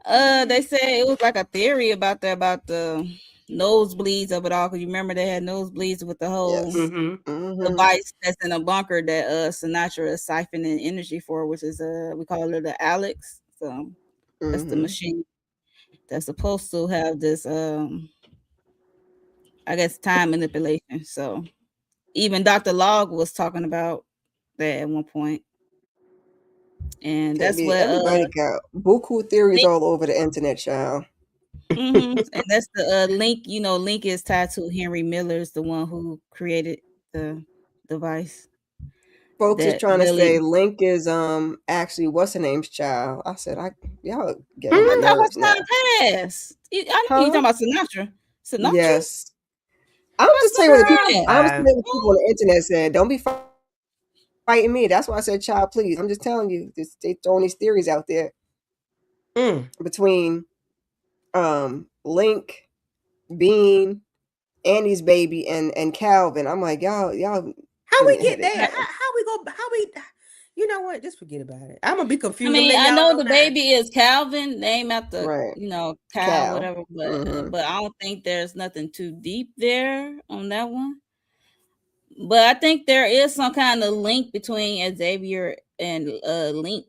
Speaker 1: They said it was like a theory about the nosebleeds of it all. Because you remember they had nosebleeds with the whole device that's in a bunker that Sinatra is siphoning energy for, which is we call it the Alex. So that's the machine that's supposed to have this I guess time manipulation. So even Dr. Log was talking about that at one point. And that's what
Speaker 3: everybody got buku theories all over the internet, child.
Speaker 1: And that's the Link. Link is tied to Henry Miller's, the one who created the device.
Speaker 3: Folks is trying to say Link is actually what's her name's child. I said y'all get on my nerves now.
Speaker 1: Pass. I know you're talking about Sinatra.
Speaker 3: Yes. I'm just saying what people on the internet said. Don't be fighting me. That's why I said, child, please. I'm just telling you, they throwing these theories out there between Link, Bean, Annie's baby, and Calvin. I'm like, y'all.
Speaker 2: How we get there? How we go? How we? You know what? Just forget about it. I'm gonna be confused.
Speaker 1: I mean, I know the baby is Calvin, name after Cal, whatever. But but I don't think there's nothing too deep there on that one. But I think there is some kind of link between Xavier and Link,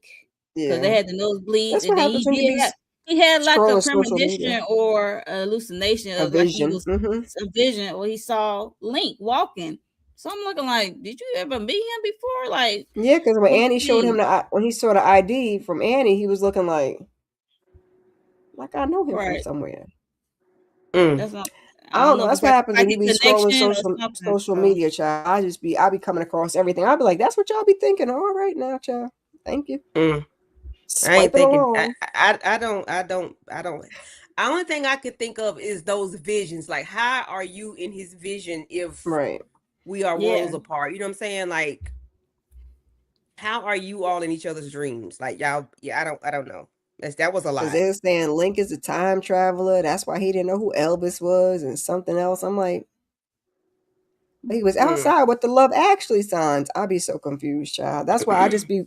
Speaker 1: because they
Speaker 3: Yeah,
Speaker 1: had the nosebleeds,
Speaker 3: that's
Speaker 1: and
Speaker 3: what
Speaker 1: then
Speaker 3: happens when you be
Speaker 1: he had like a
Speaker 3: scrolling social media.
Speaker 1: premonition or a hallucination
Speaker 3: A
Speaker 1: of like he
Speaker 3: vision.
Speaker 1: was a vision, or he saw Link walking. So I'm looking like, did you ever meet him before? Like,
Speaker 3: Yeah, because when
Speaker 1: what's the
Speaker 3: Annie showed him
Speaker 1: thing?
Speaker 3: when he saw the ID from Annie, he was looking like I know him from
Speaker 1: Right.
Speaker 3: somewhere.
Speaker 1: That's not.
Speaker 3: I
Speaker 1: I don't
Speaker 3: don't
Speaker 1: know
Speaker 3: know.
Speaker 1: if
Speaker 3: That's
Speaker 1: it's
Speaker 3: what
Speaker 1: like
Speaker 3: happens
Speaker 1: a
Speaker 3: when you
Speaker 1: psychic
Speaker 3: be scrolling
Speaker 1: connection or something.
Speaker 3: social
Speaker 1: So
Speaker 3: media, child. I be coming across everything. I'll be like, that's what y'all be thinking. All right now, child. Thank you.
Speaker 2: I ain't
Speaker 3: Swiping
Speaker 2: thinking.
Speaker 3: along.
Speaker 2: I don't. The only thing I could think of is those visions. Like, how are you in his vision if
Speaker 3: Right.
Speaker 2: we are
Speaker 1: yeah,
Speaker 2: worlds apart? You know what I'm saying? Like, how are you all in each other's dreams? Like, y'all. Yeah, I don't know. That was a
Speaker 3: Because
Speaker 2: lot.
Speaker 3: they were saying Link is a time traveler. That's why he didn't know who Elvis was and something else. I'm like, but he was
Speaker 2: Mm.
Speaker 3: outside with the Love Actually signs. I'd be so confused, child. That's why I just be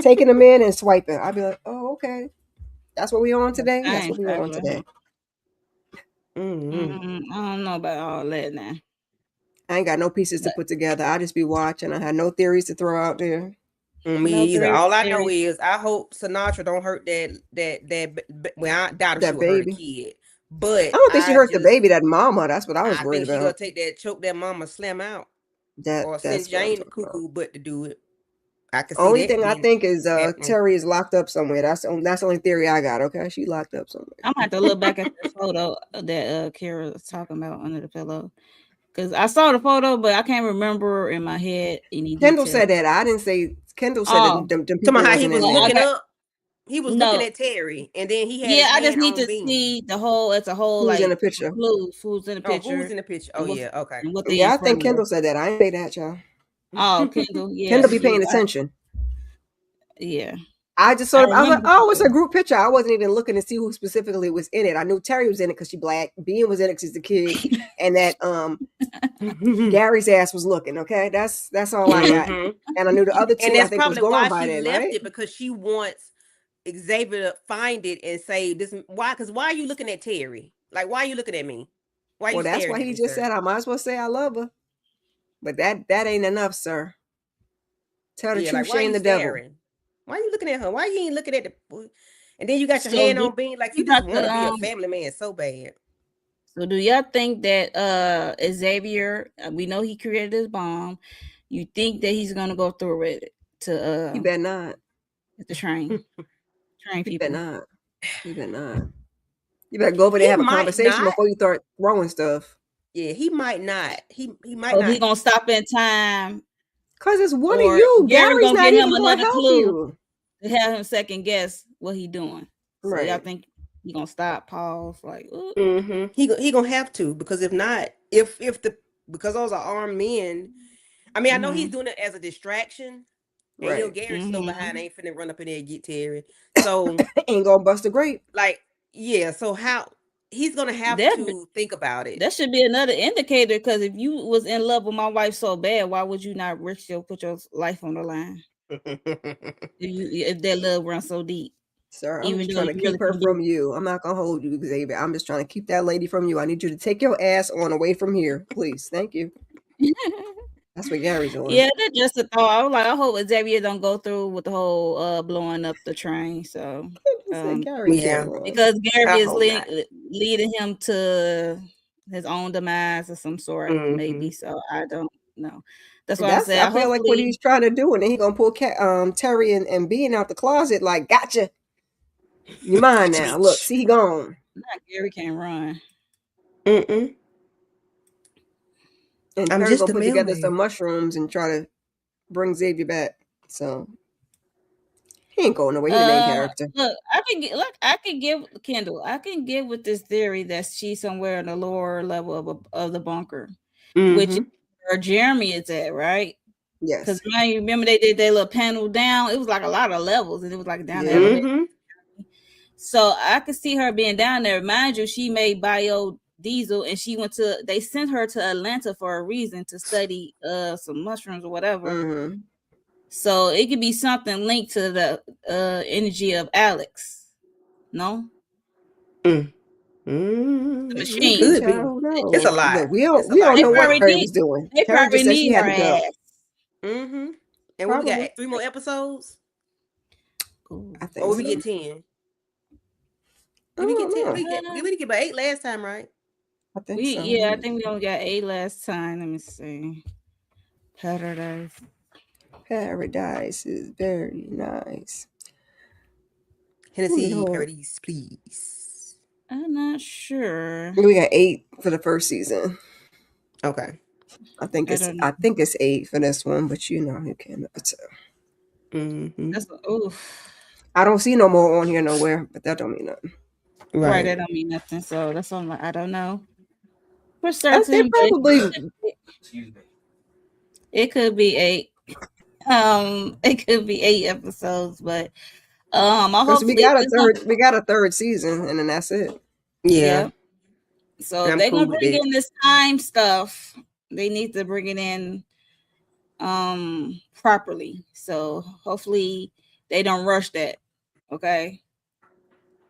Speaker 3: taking them in and swiping. I'd be like, oh, okay. That's what we on today? That's
Speaker 1: time
Speaker 3: what we on
Speaker 1: traveler.
Speaker 3: today.
Speaker 2: Mm-hmm.
Speaker 1: I don't know about all that now.
Speaker 3: I ain't got no pieces to
Speaker 1: But
Speaker 3: put together. I just be watching. I had no theories to throw out there.
Speaker 2: Me
Speaker 1: no
Speaker 2: either.
Speaker 1: theory,
Speaker 2: All I know
Speaker 1: theory.
Speaker 2: is I hope Sinatra don't hurt well, I doubt if she
Speaker 3: That
Speaker 2: would hurt a
Speaker 3: baby.
Speaker 2: kid,
Speaker 3: I
Speaker 2: but
Speaker 3: don't think she hurt the baby, that mama. That's what I was
Speaker 2: I
Speaker 3: worried
Speaker 2: think she gonna
Speaker 3: about.
Speaker 2: take that choke that mama slam out or send
Speaker 3: That's what I'm
Speaker 2: Jane the
Speaker 3: talking about.
Speaker 2: cuckoo butt to do it. I could see
Speaker 3: Only
Speaker 2: that
Speaker 3: thing I
Speaker 2: being
Speaker 3: think is
Speaker 2: happening.
Speaker 3: Terry is locked up somewhere. That's the only theory I got. Okay, she locked up somewhere.
Speaker 1: I'm gonna have to look back at the photo that Kara was talking about under the pillow, because I saw the photo, but I can't remember in my head any
Speaker 3: Kendall
Speaker 1: detail.
Speaker 3: said that. I didn't say. Kendall said that
Speaker 1: Oh,
Speaker 3: them
Speaker 2: Talking
Speaker 3: people
Speaker 2: about how he
Speaker 3: wasn't
Speaker 2: was
Speaker 3: in
Speaker 1: well, I
Speaker 3: there.
Speaker 2: looking
Speaker 1: got
Speaker 2: up, he was looking
Speaker 1: no.
Speaker 2: at Terry, and then he had
Speaker 1: Yeah,
Speaker 2: his
Speaker 1: I just
Speaker 2: hand
Speaker 1: need
Speaker 2: on
Speaker 1: to
Speaker 2: Bean.
Speaker 1: see the whole as a whole,
Speaker 3: Who's in the
Speaker 1: like
Speaker 3: picture?
Speaker 1: clues, who's in the
Speaker 2: Oh, who's
Speaker 1: picture,
Speaker 2: in the picture? Oh
Speaker 1: and
Speaker 2: yeah, okay.
Speaker 1: what they in
Speaker 3: Yeah, I
Speaker 1: front
Speaker 3: think
Speaker 1: of.
Speaker 3: Kendall said that. I ain't say that, y'all.
Speaker 1: Oh, Kendall, yeah,
Speaker 3: Kendall be
Speaker 1: yeah,
Speaker 3: paying attention.
Speaker 1: yeah.
Speaker 3: I just
Speaker 1: I
Speaker 3: sort of, I was
Speaker 1: remember
Speaker 3: like,
Speaker 1: the
Speaker 3: oh, it's a
Speaker 1: photo.
Speaker 3: group picture. I wasn't even looking to see who specifically was in it. I knew Terry was in it because she black. Bean was in it because she's a kid, and that Gary's ass was looking. Okay, that's all I got.
Speaker 2: Hmm.
Speaker 3: And I knew the other
Speaker 2: And
Speaker 3: two. I
Speaker 2: that's
Speaker 3: think was
Speaker 2: probably
Speaker 3: gone
Speaker 2: why
Speaker 3: by
Speaker 2: she
Speaker 3: then,
Speaker 2: left
Speaker 3: right?
Speaker 2: it because she wants Xavier to find it and say this. Why? Because why are you looking at Terry? Like, why are you looking at me? Why are you
Speaker 3: Well, that's
Speaker 2: staring
Speaker 3: why
Speaker 2: at
Speaker 3: he
Speaker 2: me,
Speaker 3: just
Speaker 2: sir?
Speaker 3: said I might as well say I love her. But that ain't enough, sir. Tell the
Speaker 2: Yeah,
Speaker 3: truth,
Speaker 2: like why are
Speaker 3: shame
Speaker 2: you
Speaker 3: the devil.
Speaker 2: staring? Why are you looking at her? Why you ain't looking at the? And then you got your
Speaker 1: So
Speaker 2: hand
Speaker 1: do
Speaker 2: on Bean, like
Speaker 1: you
Speaker 2: you just
Speaker 1: got
Speaker 2: want
Speaker 1: the
Speaker 2: to be a family man so bad.
Speaker 1: So do y'all think that Xavier, we know he created this bomb. You think that he's gonna go through with it
Speaker 3: He
Speaker 1: to
Speaker 3: better not.
Speaker 1: to train
Speaker 3: He better
Speaker 1: people?
Speaker 3: not. He better not. You better go over there
Speaker 2: He
Speaker 3: and have a
Speaker 2: might
Speaker 3: conversation
Speaker 2: not.
Speaker 3: before you start throwing stuff.
Speaker 2: Yeah, he might not. He might
Speaker 1: Or
Speaker 2: not.
Speaker 1: he gonna stop in time,
Speaker 3: Cause it's one of
Speaker 1: or
Speaker 3: you.
Speaker 1: Gary
Speaker 3: Gary's
Speaker 1: gonna
Speaker 3: not
Speaker 1: give him
Speaker 3: even going to
Speaker 1: another
Speaker 3: help
Speaker 1: clue
Speaker 3: you.
Speaker 1: to have him second guess what he doing. So y'all
Speaker 3: Right.
Speaker 1: think he gonna stop, pause, like, ooh.
Speaker 2: He gonna have to because if not, if the because those are armed men. I mean, I know he's
Speaker 1: Mm-hmm.
Speaker 2: doing it as a distraction, and
Speaker 3: Right.
Speaker 2: Gary's slow behind
Speaker 1: Mm-hmm.
Speaker 2: ain't finna run up in there and get Terry. So
Speaker 3: Ain't gonna bust a grape.
Speaker 2: like, yeah. So how he's gonna have
Speaker 1: That
Speaker 2: to think about it.
Speaker 1: that should be another indicator, because if you was in love with my wife so bad, why would you not risk your put your life on the line? If that love runs so deep,
Speaker 3: Sir, I'm
Speaker 1: even
Speaker 3: just
Speaker 1: though
Speaker 3: trying to
Speaker 1: you really
Speaker 3: keep her
Speaker 1: can do.
Speaker 3: from you. I'm not gonna hold you, Xavier. I'm just trying to keep that lady from you. I need you to take your ass on away from here, please. Thank you. That's what Gary's doing.
Speaker 1: Yeah, that's just a thought. I was like, I hope Xavier don't go through with the whole blowing up the train. So
Speaker 3: Just said Gary can't
Speaker 2: Yeah,
Speaker 3: run.
Speaker 1: because Gary
Speaker 2: I
Speaker 1: is
Speaker 2: hope not.
Speaker 1: leading him to his own demise of some sort,
Speaker 2: Hmm.
Speaker 1: maybe. So I don't know. That's why I
Speaker 3: That's
Speaker 1: said
Speaker 3: I feel like what
Speaker 1: hopefully
Speaker 3: he's trying to do, and then he gonna pull Terry and Bean out the closet like, gotcha. You mine now. Look, see he gone.
Speaker 1: not Gary can run.
Speaker 2: Mm-mm.
Speaker 3: And
Speaker 2: I'm
Speaker 3: Terry
Speaker 2: just
Speaker 3: gonna
Speaker 2: a
Speaker 3: put together some
Speaker 2: mailman.
Speaker 3: mushrooms and try to bring Xavier back. So he ain't going nowhere. He the main character.
Speaker 1: Look, I can give Kendall. I can get with this theory that she's somewhere in the lower level of the bunker, which is
Speaker 2: Hmm.
Speaker 1: where Jeremy is at, right? Because
Speaker 3: Yes.
Speaker 1: you remember they did their little panel down. It was like a lot of levels, and it was like down the
Speaker 3: Yeah.
Speaker 1: elevator.
Speaker 2: Hmm.
Speaker 1: So I could see her being down there. Mind you, she made biodiesel, and she went to. They sent her to Atlanta for a reason to study some mushrooms or whatever.
Speaker 3: Mm-hmm.
Speaker 1: So it could be something linked to the energy of Alex. No?
Speaker 2: Mm.
Speaker 1: The
Speaker 2: It
Speaker 1: machine.
Speaker 2: could
Speaker 3: I
Speaker 2: be.
Speaker 3: don't
Speaker 2: It's a
Speaker 3: know.
Speaker 2: lot.
Speaker 3: Look, we
Speaker 2: It's
Speaker 3: don't
Speaker 2: a
Speaker 3: we
Speaker 2: lot
Speaker 3: don't
Speaker 1: They
Speaker 3: know
Speaker 2: going
Speaker 3: what
Speaker 1: probably
Speaker 2: on.
Speaker 3: Terry
Speaker 1: need.
Speaker 3: was doing.
Speaker 1: They
Speaker 3: Terry
Speaker 1: probably
Speaker 3: just said she
Speaker 1: need
Speaker 3: had
Speaker 1: her
Speaker 3: to go.
Speaker 1: ass.
Speaker 2: Mm-hmm. And what we got?
Speaker 3: Probably.
Speaker 2: 3 more episodes?
Speaker 1: Ooh.
Speaker 3: I
Speaker 2: Or
Speaker 3: think
Speaker 2: will we
Speaker 3: so.
Speaker 2: get 10?
Speaker 3: I
Speaker 2: Did we get
Speaker 3: don't
Speaker 2: 10?
Speaker 3: know.
Speaker 2: We did get about 8 last time, right?
Speaker 3: I think
Speaker 1: We
Speaker 3: so.
Speaker 1: yeah, I think we only got 8 last time. Let me see. Paradise.
Speaker 3: Paradise is very nice.
Speaker 2: Hennessy
Speaker 3: Lord.
Speaker 2: Paradise, please.
Speaker 1: I'm not sure.
Speaker 3: We got 8 for the first season.
Speaker 2: Okay.
Speaker 1: I don't know.
Speaker 3: I think it's 8 for this one, but you can't never tell.
Speaker 2: Mm-hmm.
Speaker 1: That's oof.
Speaker 3: I don't see no more on here nowhere, but that don't mean nothing.
Speaker 1: Right,
Speaker 2: Right.
Speaker 1: that don't mean nothing. So that's on I don't know for
Speaker 3: They
Speaker 1: certain, but
Speaker 3: probably
Speaker 1: it could be 8. It could be 8 episodes, but
Speaker 3: because
Speaker 1: hopefully it's gonna,
Speaker 3: we got a third season, and then that's it.
Speaker 2: Yeah.
Speaker 1: yeah. So
Speaker 2: And
Speaker 1: if
Speaker 2: I'm
Speaker 1: they're
Speaker 2: cool
Speaker 1: gonna
Speaker 2: with
Speaker 1: bring
Speaker 2: it.
Speaker 1: in this time stuff, they need to bring it in properly. So hopefully they don't rush that. Okay.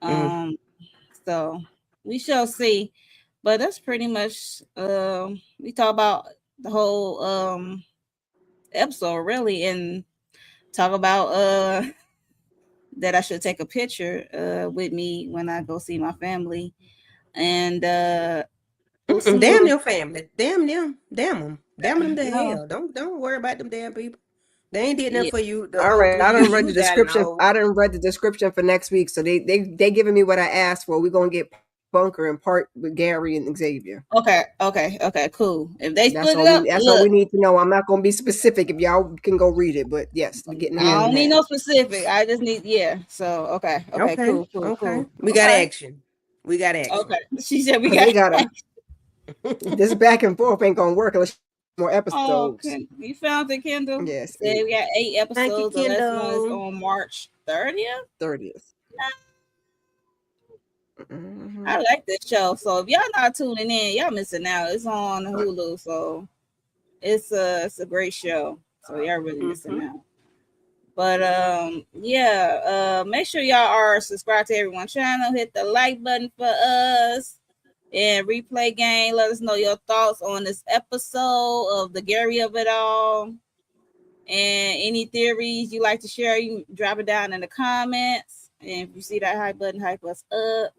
Speaker 2: Mm.
Speaker 1: Um so we shall see. But that's pretty much we talk about the whole episode really, and talk about that I should take a picture with me when I go see my family. And what's some
Speaker 2: Damn
Speaker 1: little
Speaker 2: your family. Damn them. Damn them. Damn them to
Speaker 1: no.
Speaker 2: hell. Don't worry about them damn people. They ain't did nothing
Speaker 1: Yeah.
Speaker 2: for you the
Speaker 3: All right, I
Speaker 2: 3 years
Speaker 3: done read
Speaker 2: you
Speaker 3: the
Speaker 2: was out in the
Speaker 3: description.
Speaker 2: hole.
Speaker 3: I done read the description for next week, so they giving me what I asked for. We're gonna get Bunker and part with Gary and Xavier.
Speaker 1: Okay, cool. If they split it up,
Speaker 3: That's all we
Speaker 1: look,
Speaker 3: need to know. I'm not gonna be specific if y'all can go read it, but yes, we're getting
Speaker 1: I
Speaker 3: hand
Speaker 1: don't
Speaker 3: in
Speaker 1: need
Speaker 3: hand.
Speaker 1: no specific. I just need So okay,
Speaker 2: Okay. Okay.
Speaker 1: cool.
Speaker 2: We got
Speaker 1: Okay.
Speaker 2: action. We got action.
Speaker 1: Okay. She said we
Speaker 3: Because
Speaker 1: got
Speaker 3: they gotta this back and forth ain't gonna work unless more
Speaker 1: Oh,
Speaker 3: episodes.
Speaker 1: you found it, Kendall?
Speaker 3: Yes,
Speaker 1: Said we got 8
Speaker 2: Thank you,
Speaker 1: episodes. The last one is
Speaker 2: Kendall.
Speaker 1: on March 30th.
Speaker 3: 30th. Mm-hmm.
Speaker 1: I like this show. So if y'all not tuning in, y'all missing out. It's on Hulu, so it's a great show. So y'all really missing
Speaker 2: Mm-hmm.
Speaker 1: out. But yeah, make sure y'all are subscribed to everyone's channel. Hit the like button for us. And replay game. Let us know your thoughts on this episode of the Gary of it all. And any theories you like to share, you can drop it down in the comments. And if you see that hype button, hype us up.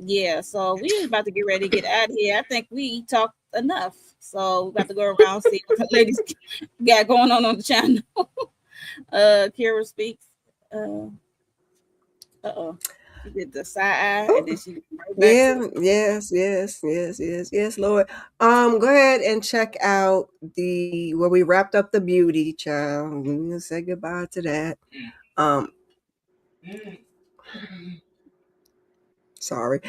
Speaker 1: Yeah, so we about to get ready to get out of here. I think we talked enough. So we about to go around and see what the ladies got going on the channel. Kira speaks. Uh-oh. She did the side eye and then she right back to
Speaker 3: Yeah, yes, Lord. Go ahead and check out where we wrapped up the beauty, child. We're gonna say goodbye to that. Sorry.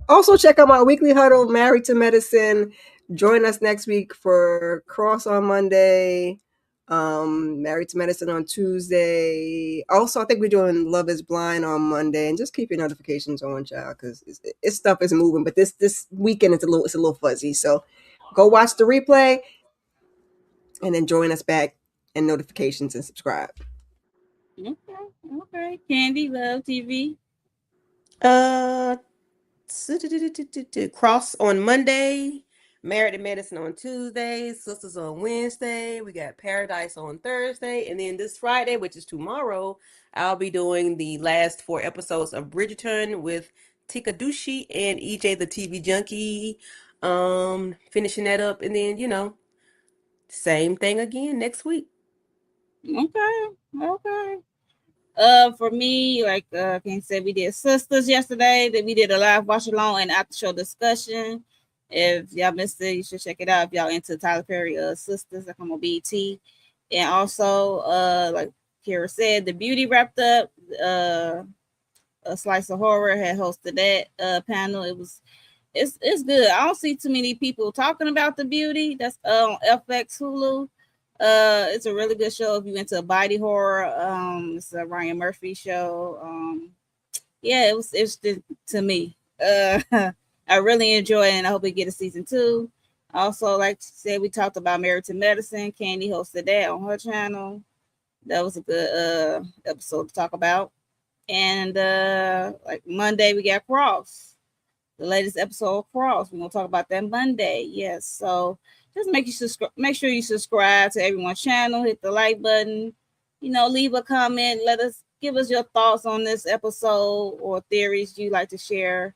Speaker 3: Also, check out my weekly huddle, Married to Medicine. Join us next week for Cross on Monday, Married to Medicine on Tuesday. Also, I think we're doing Love is Blind on Monday, and just keep your notifications on, child, because it's stuff is moving. But this weekend it's a little fuzzy. So go watch the replay, and then join us back and notifications and subscribe.
Speaker 1: Okay. Candy Love TV.
Speaker 2: Uh, Cross on Monday, Married to Medicine on Tuesday, Sisters on Wednesday. We got Paradise on Thursday, and then this Friday, which is tomorrow, I'll be doing the last 4 episodes of Bridgerton with Tika Dushi and EJ the TV Junkie. Finishing that up, and then same thing again next week.
Speaker 1: Okay. For me, like King said, we did Sisters yesterday. Then we did a live watch along and after show discussion. If y'all missed it, you should check it out. If y'all into Tyler Perry Sisters, like I'm on BT. And also, like Kira said, the beauty wrapped up. A Slice of Horror had hosted that panel. It's good. I don't see too many people talking about the beauty. That's on FX Hulu. It's a really good show if you into body horror. It's a Ryan Murphy show. Yeah, it was interesting to me. I really enjoy it, and I hope we get a season 2. Also, like I said, we talked about Married to Medicine. Candy hosted that on her channel. That was a good episode to talk about. And like Monday we got Cross, the latest episode of Cross. We're gonna talk about that Monday. Yes, so just make sure you subscribe to everyone's channel, hit the like button, leave a comment, give us your thoughts on this episode or theories you like to share.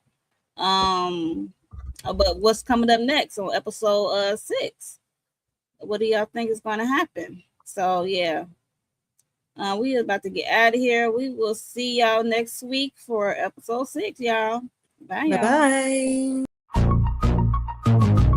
Speaker 1: But what's coming up next on episode 6? What do y'all think is gonna happen? So yeah. We are about to get out of here. We will see y'all next week for episode 6, y'all. Bye, y'all.
Speaker 2: Bye bye.